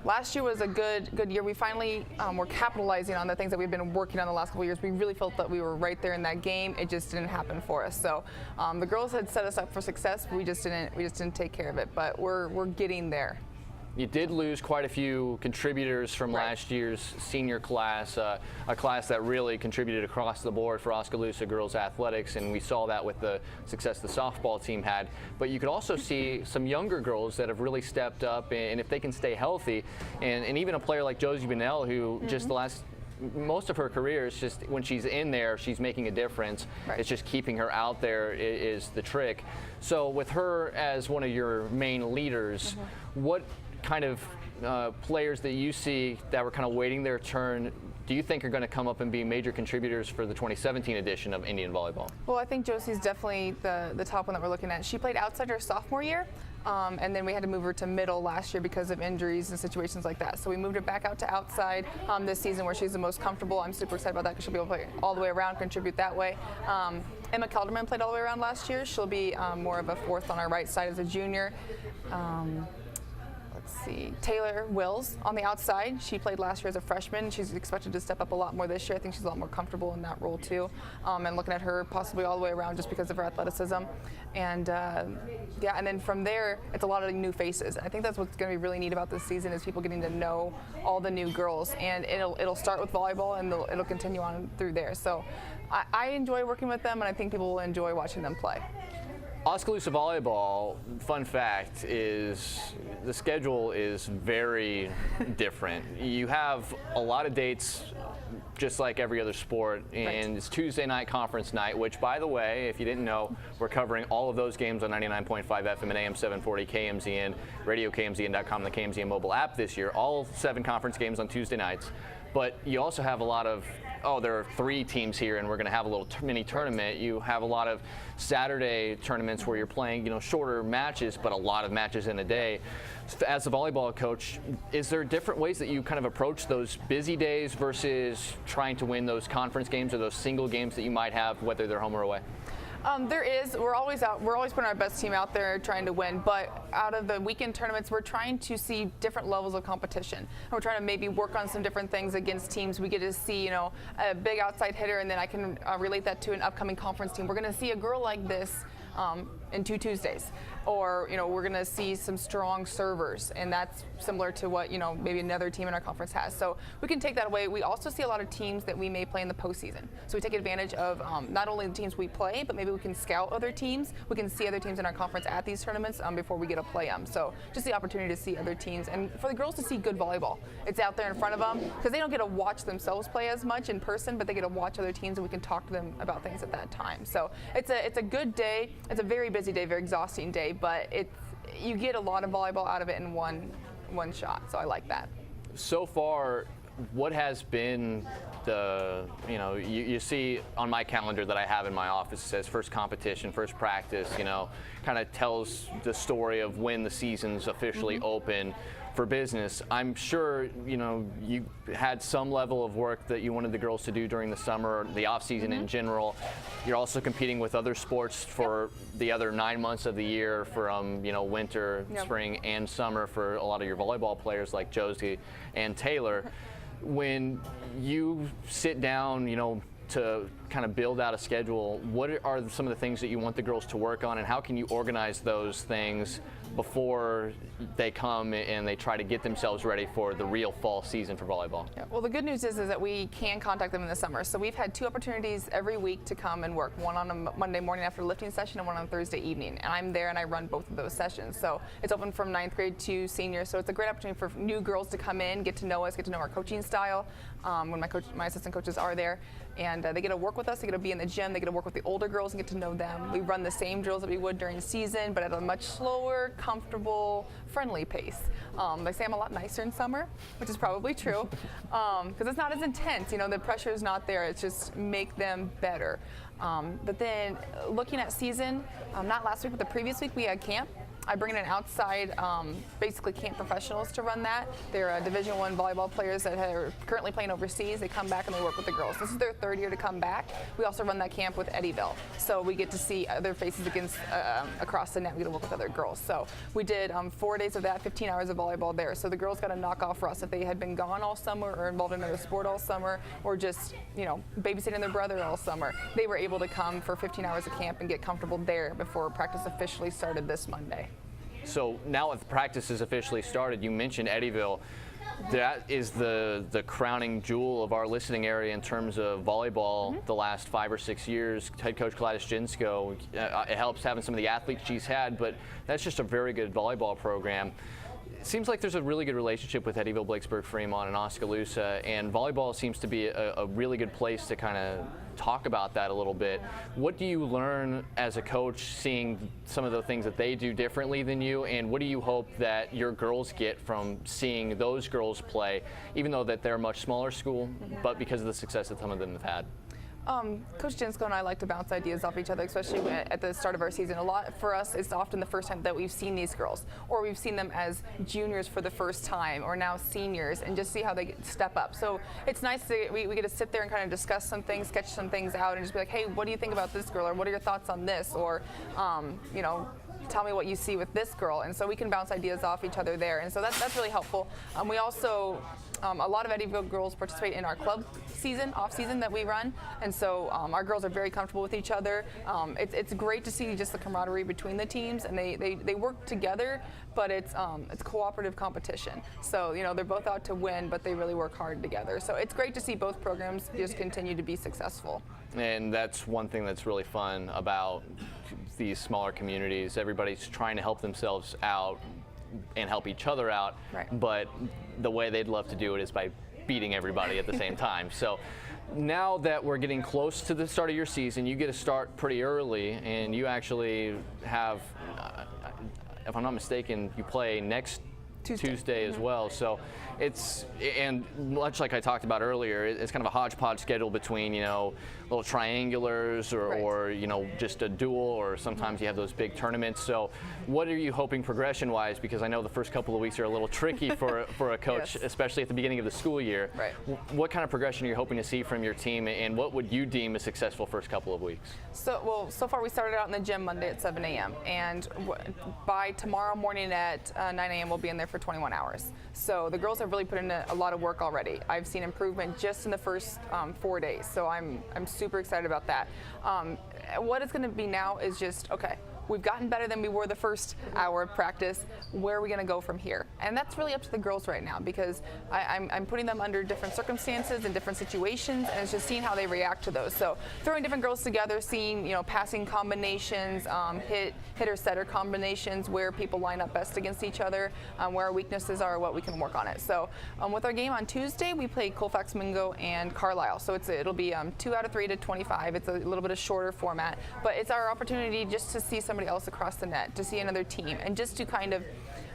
last year was a good year. We finally were capitalizing on the things that we've been working on the last couple of years. We really felt that we were right there in that game. It just didn't happen for us. So the girls had set us up for success. We just didn't take care of it, but we're getting there. You did lose quite a few contributors from last year's senior class, a class that really contributed across the board for Oskaloosa girls athletics, and we saw that with the success the softball team had. But you could also see some younger girls that have really stepped up, and if they can stay healthy, and even a player like Josie Bunnell, who just the last most of her career is just when she's in there, she's making a difference. Right. It's just keeping her out there is the trick. So with her as one of your main leaders, what kind of players that you see that were kind of waiting their turn do you think are going to come up and be major contributors for the 2017 edition of Indian Volleyball? Well, I think Josie's definitely the top one that we're looking at. She played outside her sophomore year, and then we had to move her to middle last year because of injuries and situations like that. So we moved her back out to outside this season where she's the most comfortable. I'm super excited about that because she'll be able to play all the way around, contribute that way. Emma Kelderman played all the way around last year. She'll be more of a fourth on our right side as a junior. Let's see, Taylor Wills on the outside. She played last year as a freshman. She's expected to step up a lot more this year. I think she's a lot more comfortable in that role too. And looking at her possibly all the way around just because of her athleticism. And yeah, and then from there, it's a lot of new faces. I think that's what's going to be really neat about this season is people getting to know all the new girls. And it'll start with volleyball and it'll continue on through there. So I enjoy working with them, and I think people will enjoy watching them play. Oskaloosa Volleyball, fun fact, is the schedule is very different. You have a lot of dates just like every other sport, and it's Tuesday night conference night, which, by the way, if you didn't know, we're covering all of those games on 99.5 FM and AM 740 KMZN, radio KMZN.com, and the KMZN mobile app this year. All 7 conference games on Tuesday nights. But you also have a lot of, there are 3 teams here and we're going to have a little mini tournament. You have a lot of Saturday tournaments where you're playing, shorter matches, but a lot of matches in a day. As a volleyball coach, is there different ways that you kind of approach those busy days versus trying to win those conference games or those single games that you might have, whether they're home or away? There is. We're always putting our best team out there trying to win, but out of the weekend tournaments, we're trying to see different levels of competition. And we're trying to maybe work on some different things against teams. We get to see, a big outside hitter, and then I can relate that to an upcoming conference team. We're going to see a girl like this in 2 Tuesdays. Or, we're going to see some strong servers, and that's similar to what, maybe another team in our conference has. So we can take that away. We also see a lot of teams that we may play in the postseason. So we take advantage of not only the teams we play, but maybe we can scout other teams. We can see other teams in our conference at these tournaments before we get to play them. So just the opportunity to see other teams, and for the girls to see good volleyball. It's out there in front of them, because they don't get to watch themselves play as much in person, but they get to watch other teams, and we can talk to them about things at that time. So it's a good day. It's a very busy day, very exhausting day, but you get a lot of volleyball out of it in one shot, so I like that. So far, what has been the, you see on my calendar that I have in my office, it says first competition, first practice, kind of tells the story of when the season's officially open for business. I'm sure, you had some level of work that you wanted the girls to do during the summer, the off season in general. You're also competing with other sports for the other 9 months of the year, from, winter, spring, and summer for a lot of your volleyball players like Josie and Taylor. When you sit down, to kind of build out a schedule, what are some of the things that you want the girls to work on, and how can you organize those things before they come and they try to get themselves ready for the real fall season for volleyball? Yeah, well, the good news is that we can contact them in the summer. So we've had 2 opportunities every week to come and work, one on a Monday morning after the lifting session and one on Thursday evening. And I'm there and I run both of those sessions. So it's open from 9th grade to senior. So it's a great opportunity for new girls to come in, get to know us, get to know our coaching style when my assistant coaches are there. And they get to work with us, they get to be in the gym, they get to work with the older girls and get to know them. We run the same drills that we would during season, but at a much slower, comfortable, friendly pace. They say I'm a lot nicer in summer, which is probably true, because it's not as intense. The pressure is not there. It's just make them better. But then looking at season, not last week, but the previous week we had camp. I bring in outside, basically camp professionals to run that. They're Division I volleyball players that are currently playing overseas. They come back and they work with the girls. This is their 3rd year to come back. We also run that camp with Eddyville. So we get to see other faces against across the net. We get to work with other girls. So we did 4 days of that, 15 hours of volleyball there. So the girls got to knock off for us if they had been gone all summer or involved in another sport all summer, or just, babysitting their brother all summer. They were able to come for 15 hours of camp and get comfortable there before practice officially started this Monday. So now that practice is officially started, you mentioned Eddyville. That is the crowning jewel of our listening area in terms of volleyball the last 5 or 6 years. Head coach Gladys Jinsko, it helps having some of the athletes she's had, but that's just a very good volleyball program. It seems like there's a really good relationship with Eddyville, Blakesburg, Fremont, and Oskaloosa, and volleyball seems to be a really good place to kind of talk about that a little bit. What do you learn as a coach seeing some of the things that they do differently than you, and what do you hope that your girls get from seeing those girls play, even though that they're a much smaller school, but because of the success that some of them have had? Coach Jensko and I like to bounce ideas off each other, especially at the start of our season. A lot for us, it's often the first time that we've seen these girls, or we've seen them as juniors for the first time, or now seniors, and just see how they step up. So it's nice that we get to sit there and kind of discuss some things, sketch some things out, and just be like, hey, what do you think about this girl, or what are your thoughts on this, or you know, tell me what you see with this girl. And so we can bounce ideas off each other there, and so that's really helpful. We also a lot of Eddyville girls participate in our club season, off season that we run, and so our girls are very comfortable with each other. It's great to see just the camaraderie between the teams, and they work together, but it's cooperative competition. So you know, they're both out to win, but they really work hard together. So it's great to see both programs just continue to be successful. And that's one thing that's really fun about these smaller communities. Everybody's trying to help themselves out and help each other out, right. But the way they'd love to do it is by beating everybody at the same time. So now that we're getting close to the start of your season, you get to start pretty early, and you actually have, if I'm not mistaken, you play next Tuesday as well. So it's, and much like I talked about earlier, it's kind of a hodgepodge schedule between, you know, little triangulars or you know, just a duel, or sometimes you have those big tournaments. So what are you hoping progression wise? Because I know the first couple of weeks are a little tricky for a coach, Yes. especially at the beginning of the school year. Right. What kind of progression are you hoping to see from your team, and what would you deem a successful first couple of weeks? So far we started out in the gym Monday at 7 a.m. and by tomorrow morning at 9 a.m. we'll be in there for 21 hours. So the girls have really put in a lot of work already. I've seen improvement just in the first 4 days, so I'm super excited about that. What it's going to be now is just, okay, we've gotten better than we were the first hour of practice. Where are we going to go from here? And that's really up to the girls right now, because I'm putting them under different circumstances and different situations, and it's just seeing how they react to those. So throwing different girls together, seeing, you know, passing combinations, hitter-setter combinations, where people line up best against each other, where our weaknesses are, what we can work on it. So with our game on Tuesday, we play Colfax Mingo and Carlisle. So it'll be 2 out of 3 to 25. It's a little bit of shorter format, but it's our opportunity just to see somebody else across the net, to see another team, and just to kind of,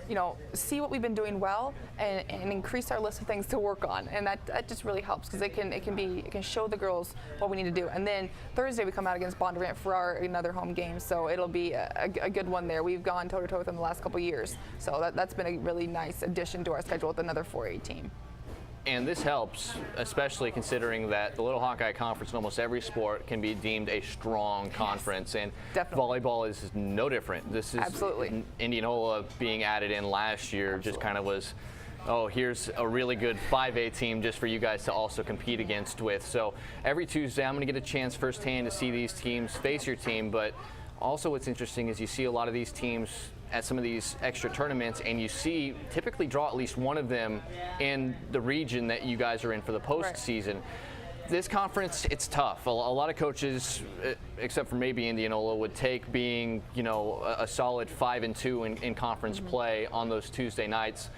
you know, see what we've been doing well and increase our list of things to work on. And that just really helps, because it can show the girls what we need to do. And then Thursday we come out against Bondurant for another home game, so it'll be a good one there. We've gone toe to toe with them the last couple of years, so that's been a really nice addition to our schedule with another 4A team. And this helps, especially considering that the Little Hawkeye Conference in almost every sport can be deemed a strong conference, and definitely. Volleyball is no different. This is Absolutely. Indianola being added in last year. Absolutely. Just kind of was, oh, here's a really good 5A team just for you guys to also compete against with. So every Tuesday I'm going to get a chance firsthand to see these teams face your team, but also what's interesting is you see a lot of these teams at some of these extra tournaments, and you see typically draw at least one of them in the region that you guys are in for the postseason. Right. This conference, it's tough. A lot of coaches, except for maybe Indianola, would take being, you know, a solid 5-2 in conference play on those Tuesday nights.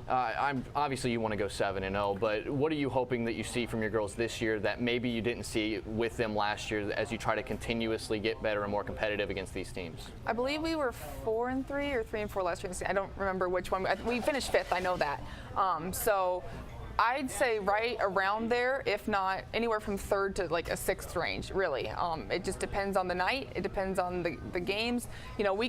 Obviously you want to go 7-0, but what are you hoping that you see from your girls this year that maybe you didn't see with them last year, as you try to continuously get better and more competitive against these teams? I believe we were 4-3 or 3-4 last year. I don't remember which one. We finished 5th, I know that. So I'd say right around there, if not anywhere from 3rd to like a 6th range, really. It just depends on the night. It depends on the games. You know,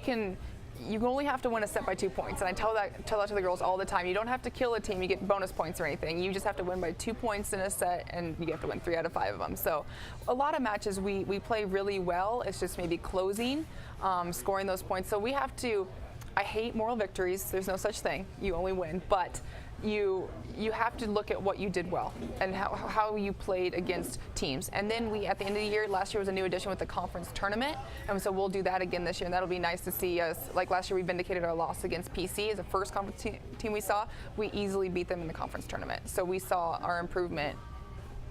you only have to win a set by 2 points, and I tell that to the girls all the time. You don't have to kill a team, you get bonus points or anything. You just have to win by 2 points in a set, and you have to win 3 out of 5 of them. So a lot of matches we play really well. It's just maybe closing, scoring those points. So we have to, I hate moral victories. There's no such thing. You only win. But you have to look at what you did well and how you played against teams. And then at the end of the year, last year was a new addition with the conference tournament, and so we'll do that again this year, and that'll be nice to see us. Like last year, we vindicated our loss against PC as the first conference team we saw. We easily beat them in the conference tournament, so we saw our improvement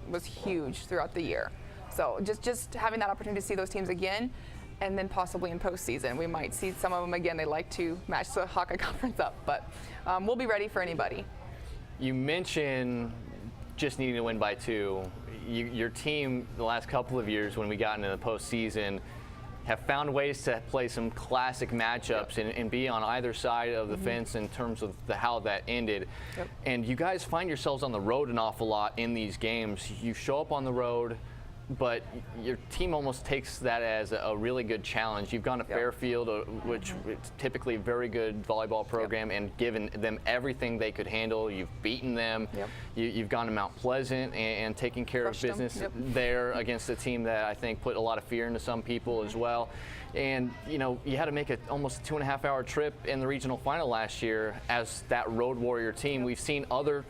was huge throughout the year. So just having that opportunity to see those teams again, and then possibly in postseason. We might see some of them again. They like to match the Hawkeye Conference up, but we'll be ready for anybody. You mentioned just needing to win by 2. Your team, the last couple of years when we got into the postseason, have found ways to play some classic matchups and be on either side of the fence in terms of how that ended. And you guys find yourselves on the road an awful lot in these games. You show up on the road, but your team almost takes that as a really good challenge. You've gone to Fairfield, which is typically a very good volleyball program, and given them everything they could handle. You've beaten them. You've gone to Mount Pleasant and taken care of business there against a team that I think put a lot of fear into some people as well. And you know, you had to make almost a 2.5-hour trip in the regional final last year as that road warrior team. We've seen other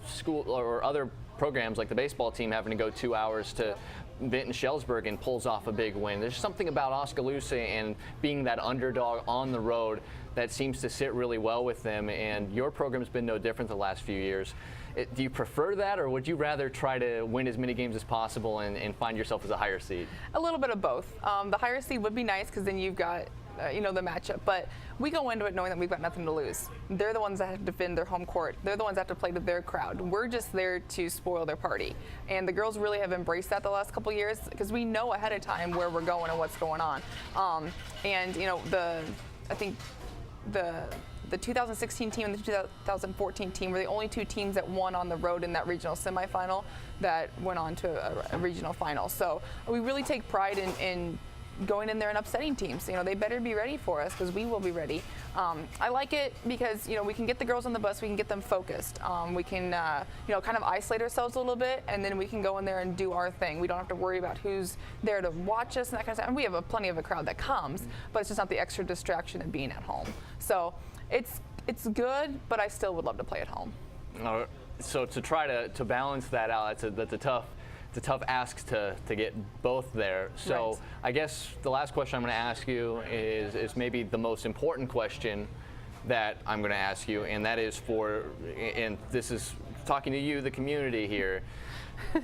other programs like the baseball team having to go 2 hours to Benton-Shellsburg and pulls off a big win. There's something about Oskaloosa and being that underdog on the road that seems to sit really well with them, and your program's been no different the last few years. Do you prefer that, or would you rather try to win as many games as possible and find yourself as a higher seed? A little bit of both. The higher seed would be nice because then you've got you know, the matchup, but we go into it knowing that we've got nothing to lose. They're the ones that have to defend their home court. They're the ones that have to play to their crowd. We're just there to spoil their party. And the girls really have embraced that the last couple of years because we know ahead of time where we're going and what's going on. And you know, I think the 2016 team and the 2014 team were the only 2 teams that won on the road in that regional semifinal that went on to a regional final. So we really take pride in going in there and upsetting teams. You know, they better be ready for us because we will be ready. I like it because, you know, we can get the girls on the bus, we can get them focused. We can, you know, kind of isolate ourselves a little bit, and then we can go in there and do our thing. We don't have to worry about who's there to watch us and that kind of stuff. And we have plenty of a crowd that comes, but it's just not the extra distraction of being at home. So it's good, but I still would love to play at home. So to try to balance that out, that's a tough ask to get both there. So I guess the last question I'm going to ask you is maybe the most important question that I'm going to ask you, and that is and this is talking to you, the community here,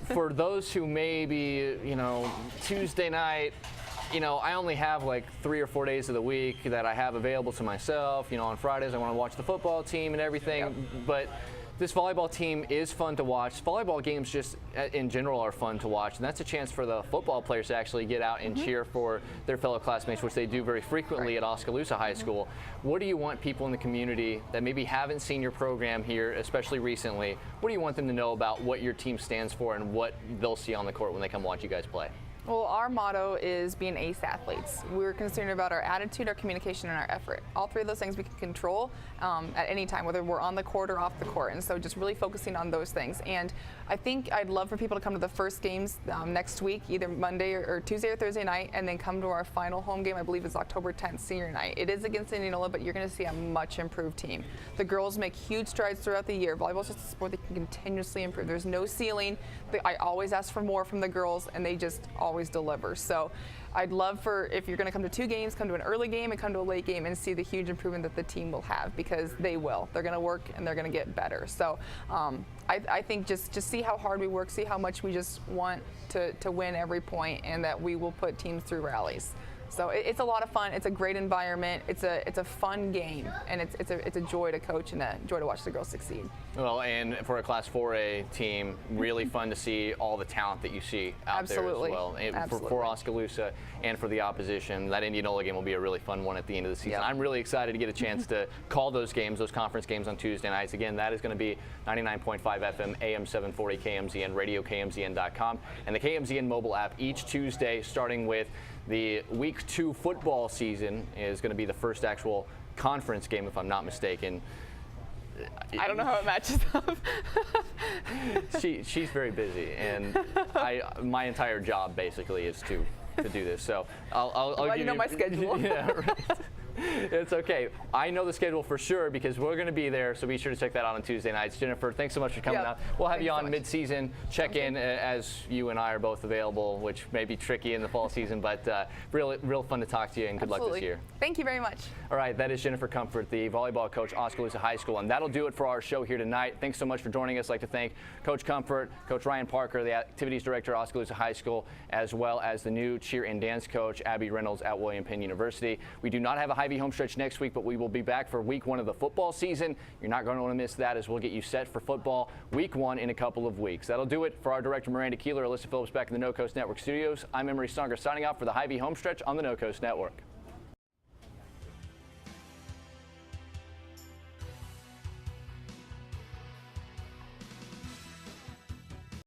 for those who maybe, you know, Tuesday night, you know, I only have like 3 or 4 days of the week that I have available to myself. You know, on Fridays I want to watch the football team and everything, but this volleyball team is fun to watch. Volleyball games just in general are fun to watch, and that's a chance for the football players to actually get out and cheer for their fellow classmates, which they do very frequently at Oskaloosa High School. What do you want people in the community that maybe haven't seen your program here, especially recently, what do you want them to know about what your team stands for and what they'll see on the court when they come watch you guys play? Well, our motto is being ace athletes. We're concerned about our attitude, our communication, and our effort. All 3 of those things we can control at any time, whether we're on the court or off the court. And so just really focusing on those things. And I think I'd love for people to come to the first games next week, either Monday or Tuesday or Thursday night, and then come to our final home game, I believe is October 10th, senior night. It is against Indianola, but you're going to see a much improved team. The girls make huge strides throughout the year. Volleyball is just a sport that can continuously improve. There's no ceiling. I always ask for more from the girls, and they just always deliver. So I'd love for, if you're going to come to 2 games, come to an early game and come to a late game and see the huge improvement that the team will have, because they will. They're going to work and they're going to get better. So I think just see how hard we work, see how much we just want to win every point, and that we will put teams through rallies. So it's a lot of fun. It's a great environment. It's a fun game, and it's a joy to coach and a joy to watch the girls succeed. Well, and for a Class 4A team, really fun to see all the talent that you see out there as well. And for Oskaloosa and for the opposition, that Indianola game will be a really fun one at the end of the season. I'm really excited to get a chance to call those games, those conference games on Tuesday nights. Again, that is going to be 99.5 FM, AM 740 KMZN, RadioKMZN.com, and the KMZN mobile app each Tuesday, starting with the Week 2 football season is going to be the first actual conference game, if I'm not mistaken. I don't know how it matches up. She's very busy, and my entire job basically is to do this. So I'll glad give you know my schedule. Yeah, right. It's okay. I know the schedule for sure because we're going to be there, so be sure to check that out on Tuesday nights. Jennifer, thanks so much for coming out. We'll have you on mid-season. Check in as you and I are both available, which may be tricky in the fall season, but real fun to talk to you, and good luck this year. Thank you very much. All right, that is Jennifer Comfort, the volleyball coach, Oskaloosa High School, and that'll do it for our show here tonight. Thanks so much for joining us. I'd like to thank Coach Comfort, Coach Ryan Parker, the activities director at Oskaloosa High School, as well as the new cheer and dance coach, Abby Reynolds at William Penn University. We do not have a HyVee Homestretch next week, but we will be back for week 1 of the football season. You're not going to want to miss that, as we'll get you set for football week 1 in a couple of weeks. That'll do it for our director, Miranda Keeler, Alyssa Phillips back in the No Coast Network studios. I'm Emery Songer signing off for the HyVee Homestretch on the No Coast Network.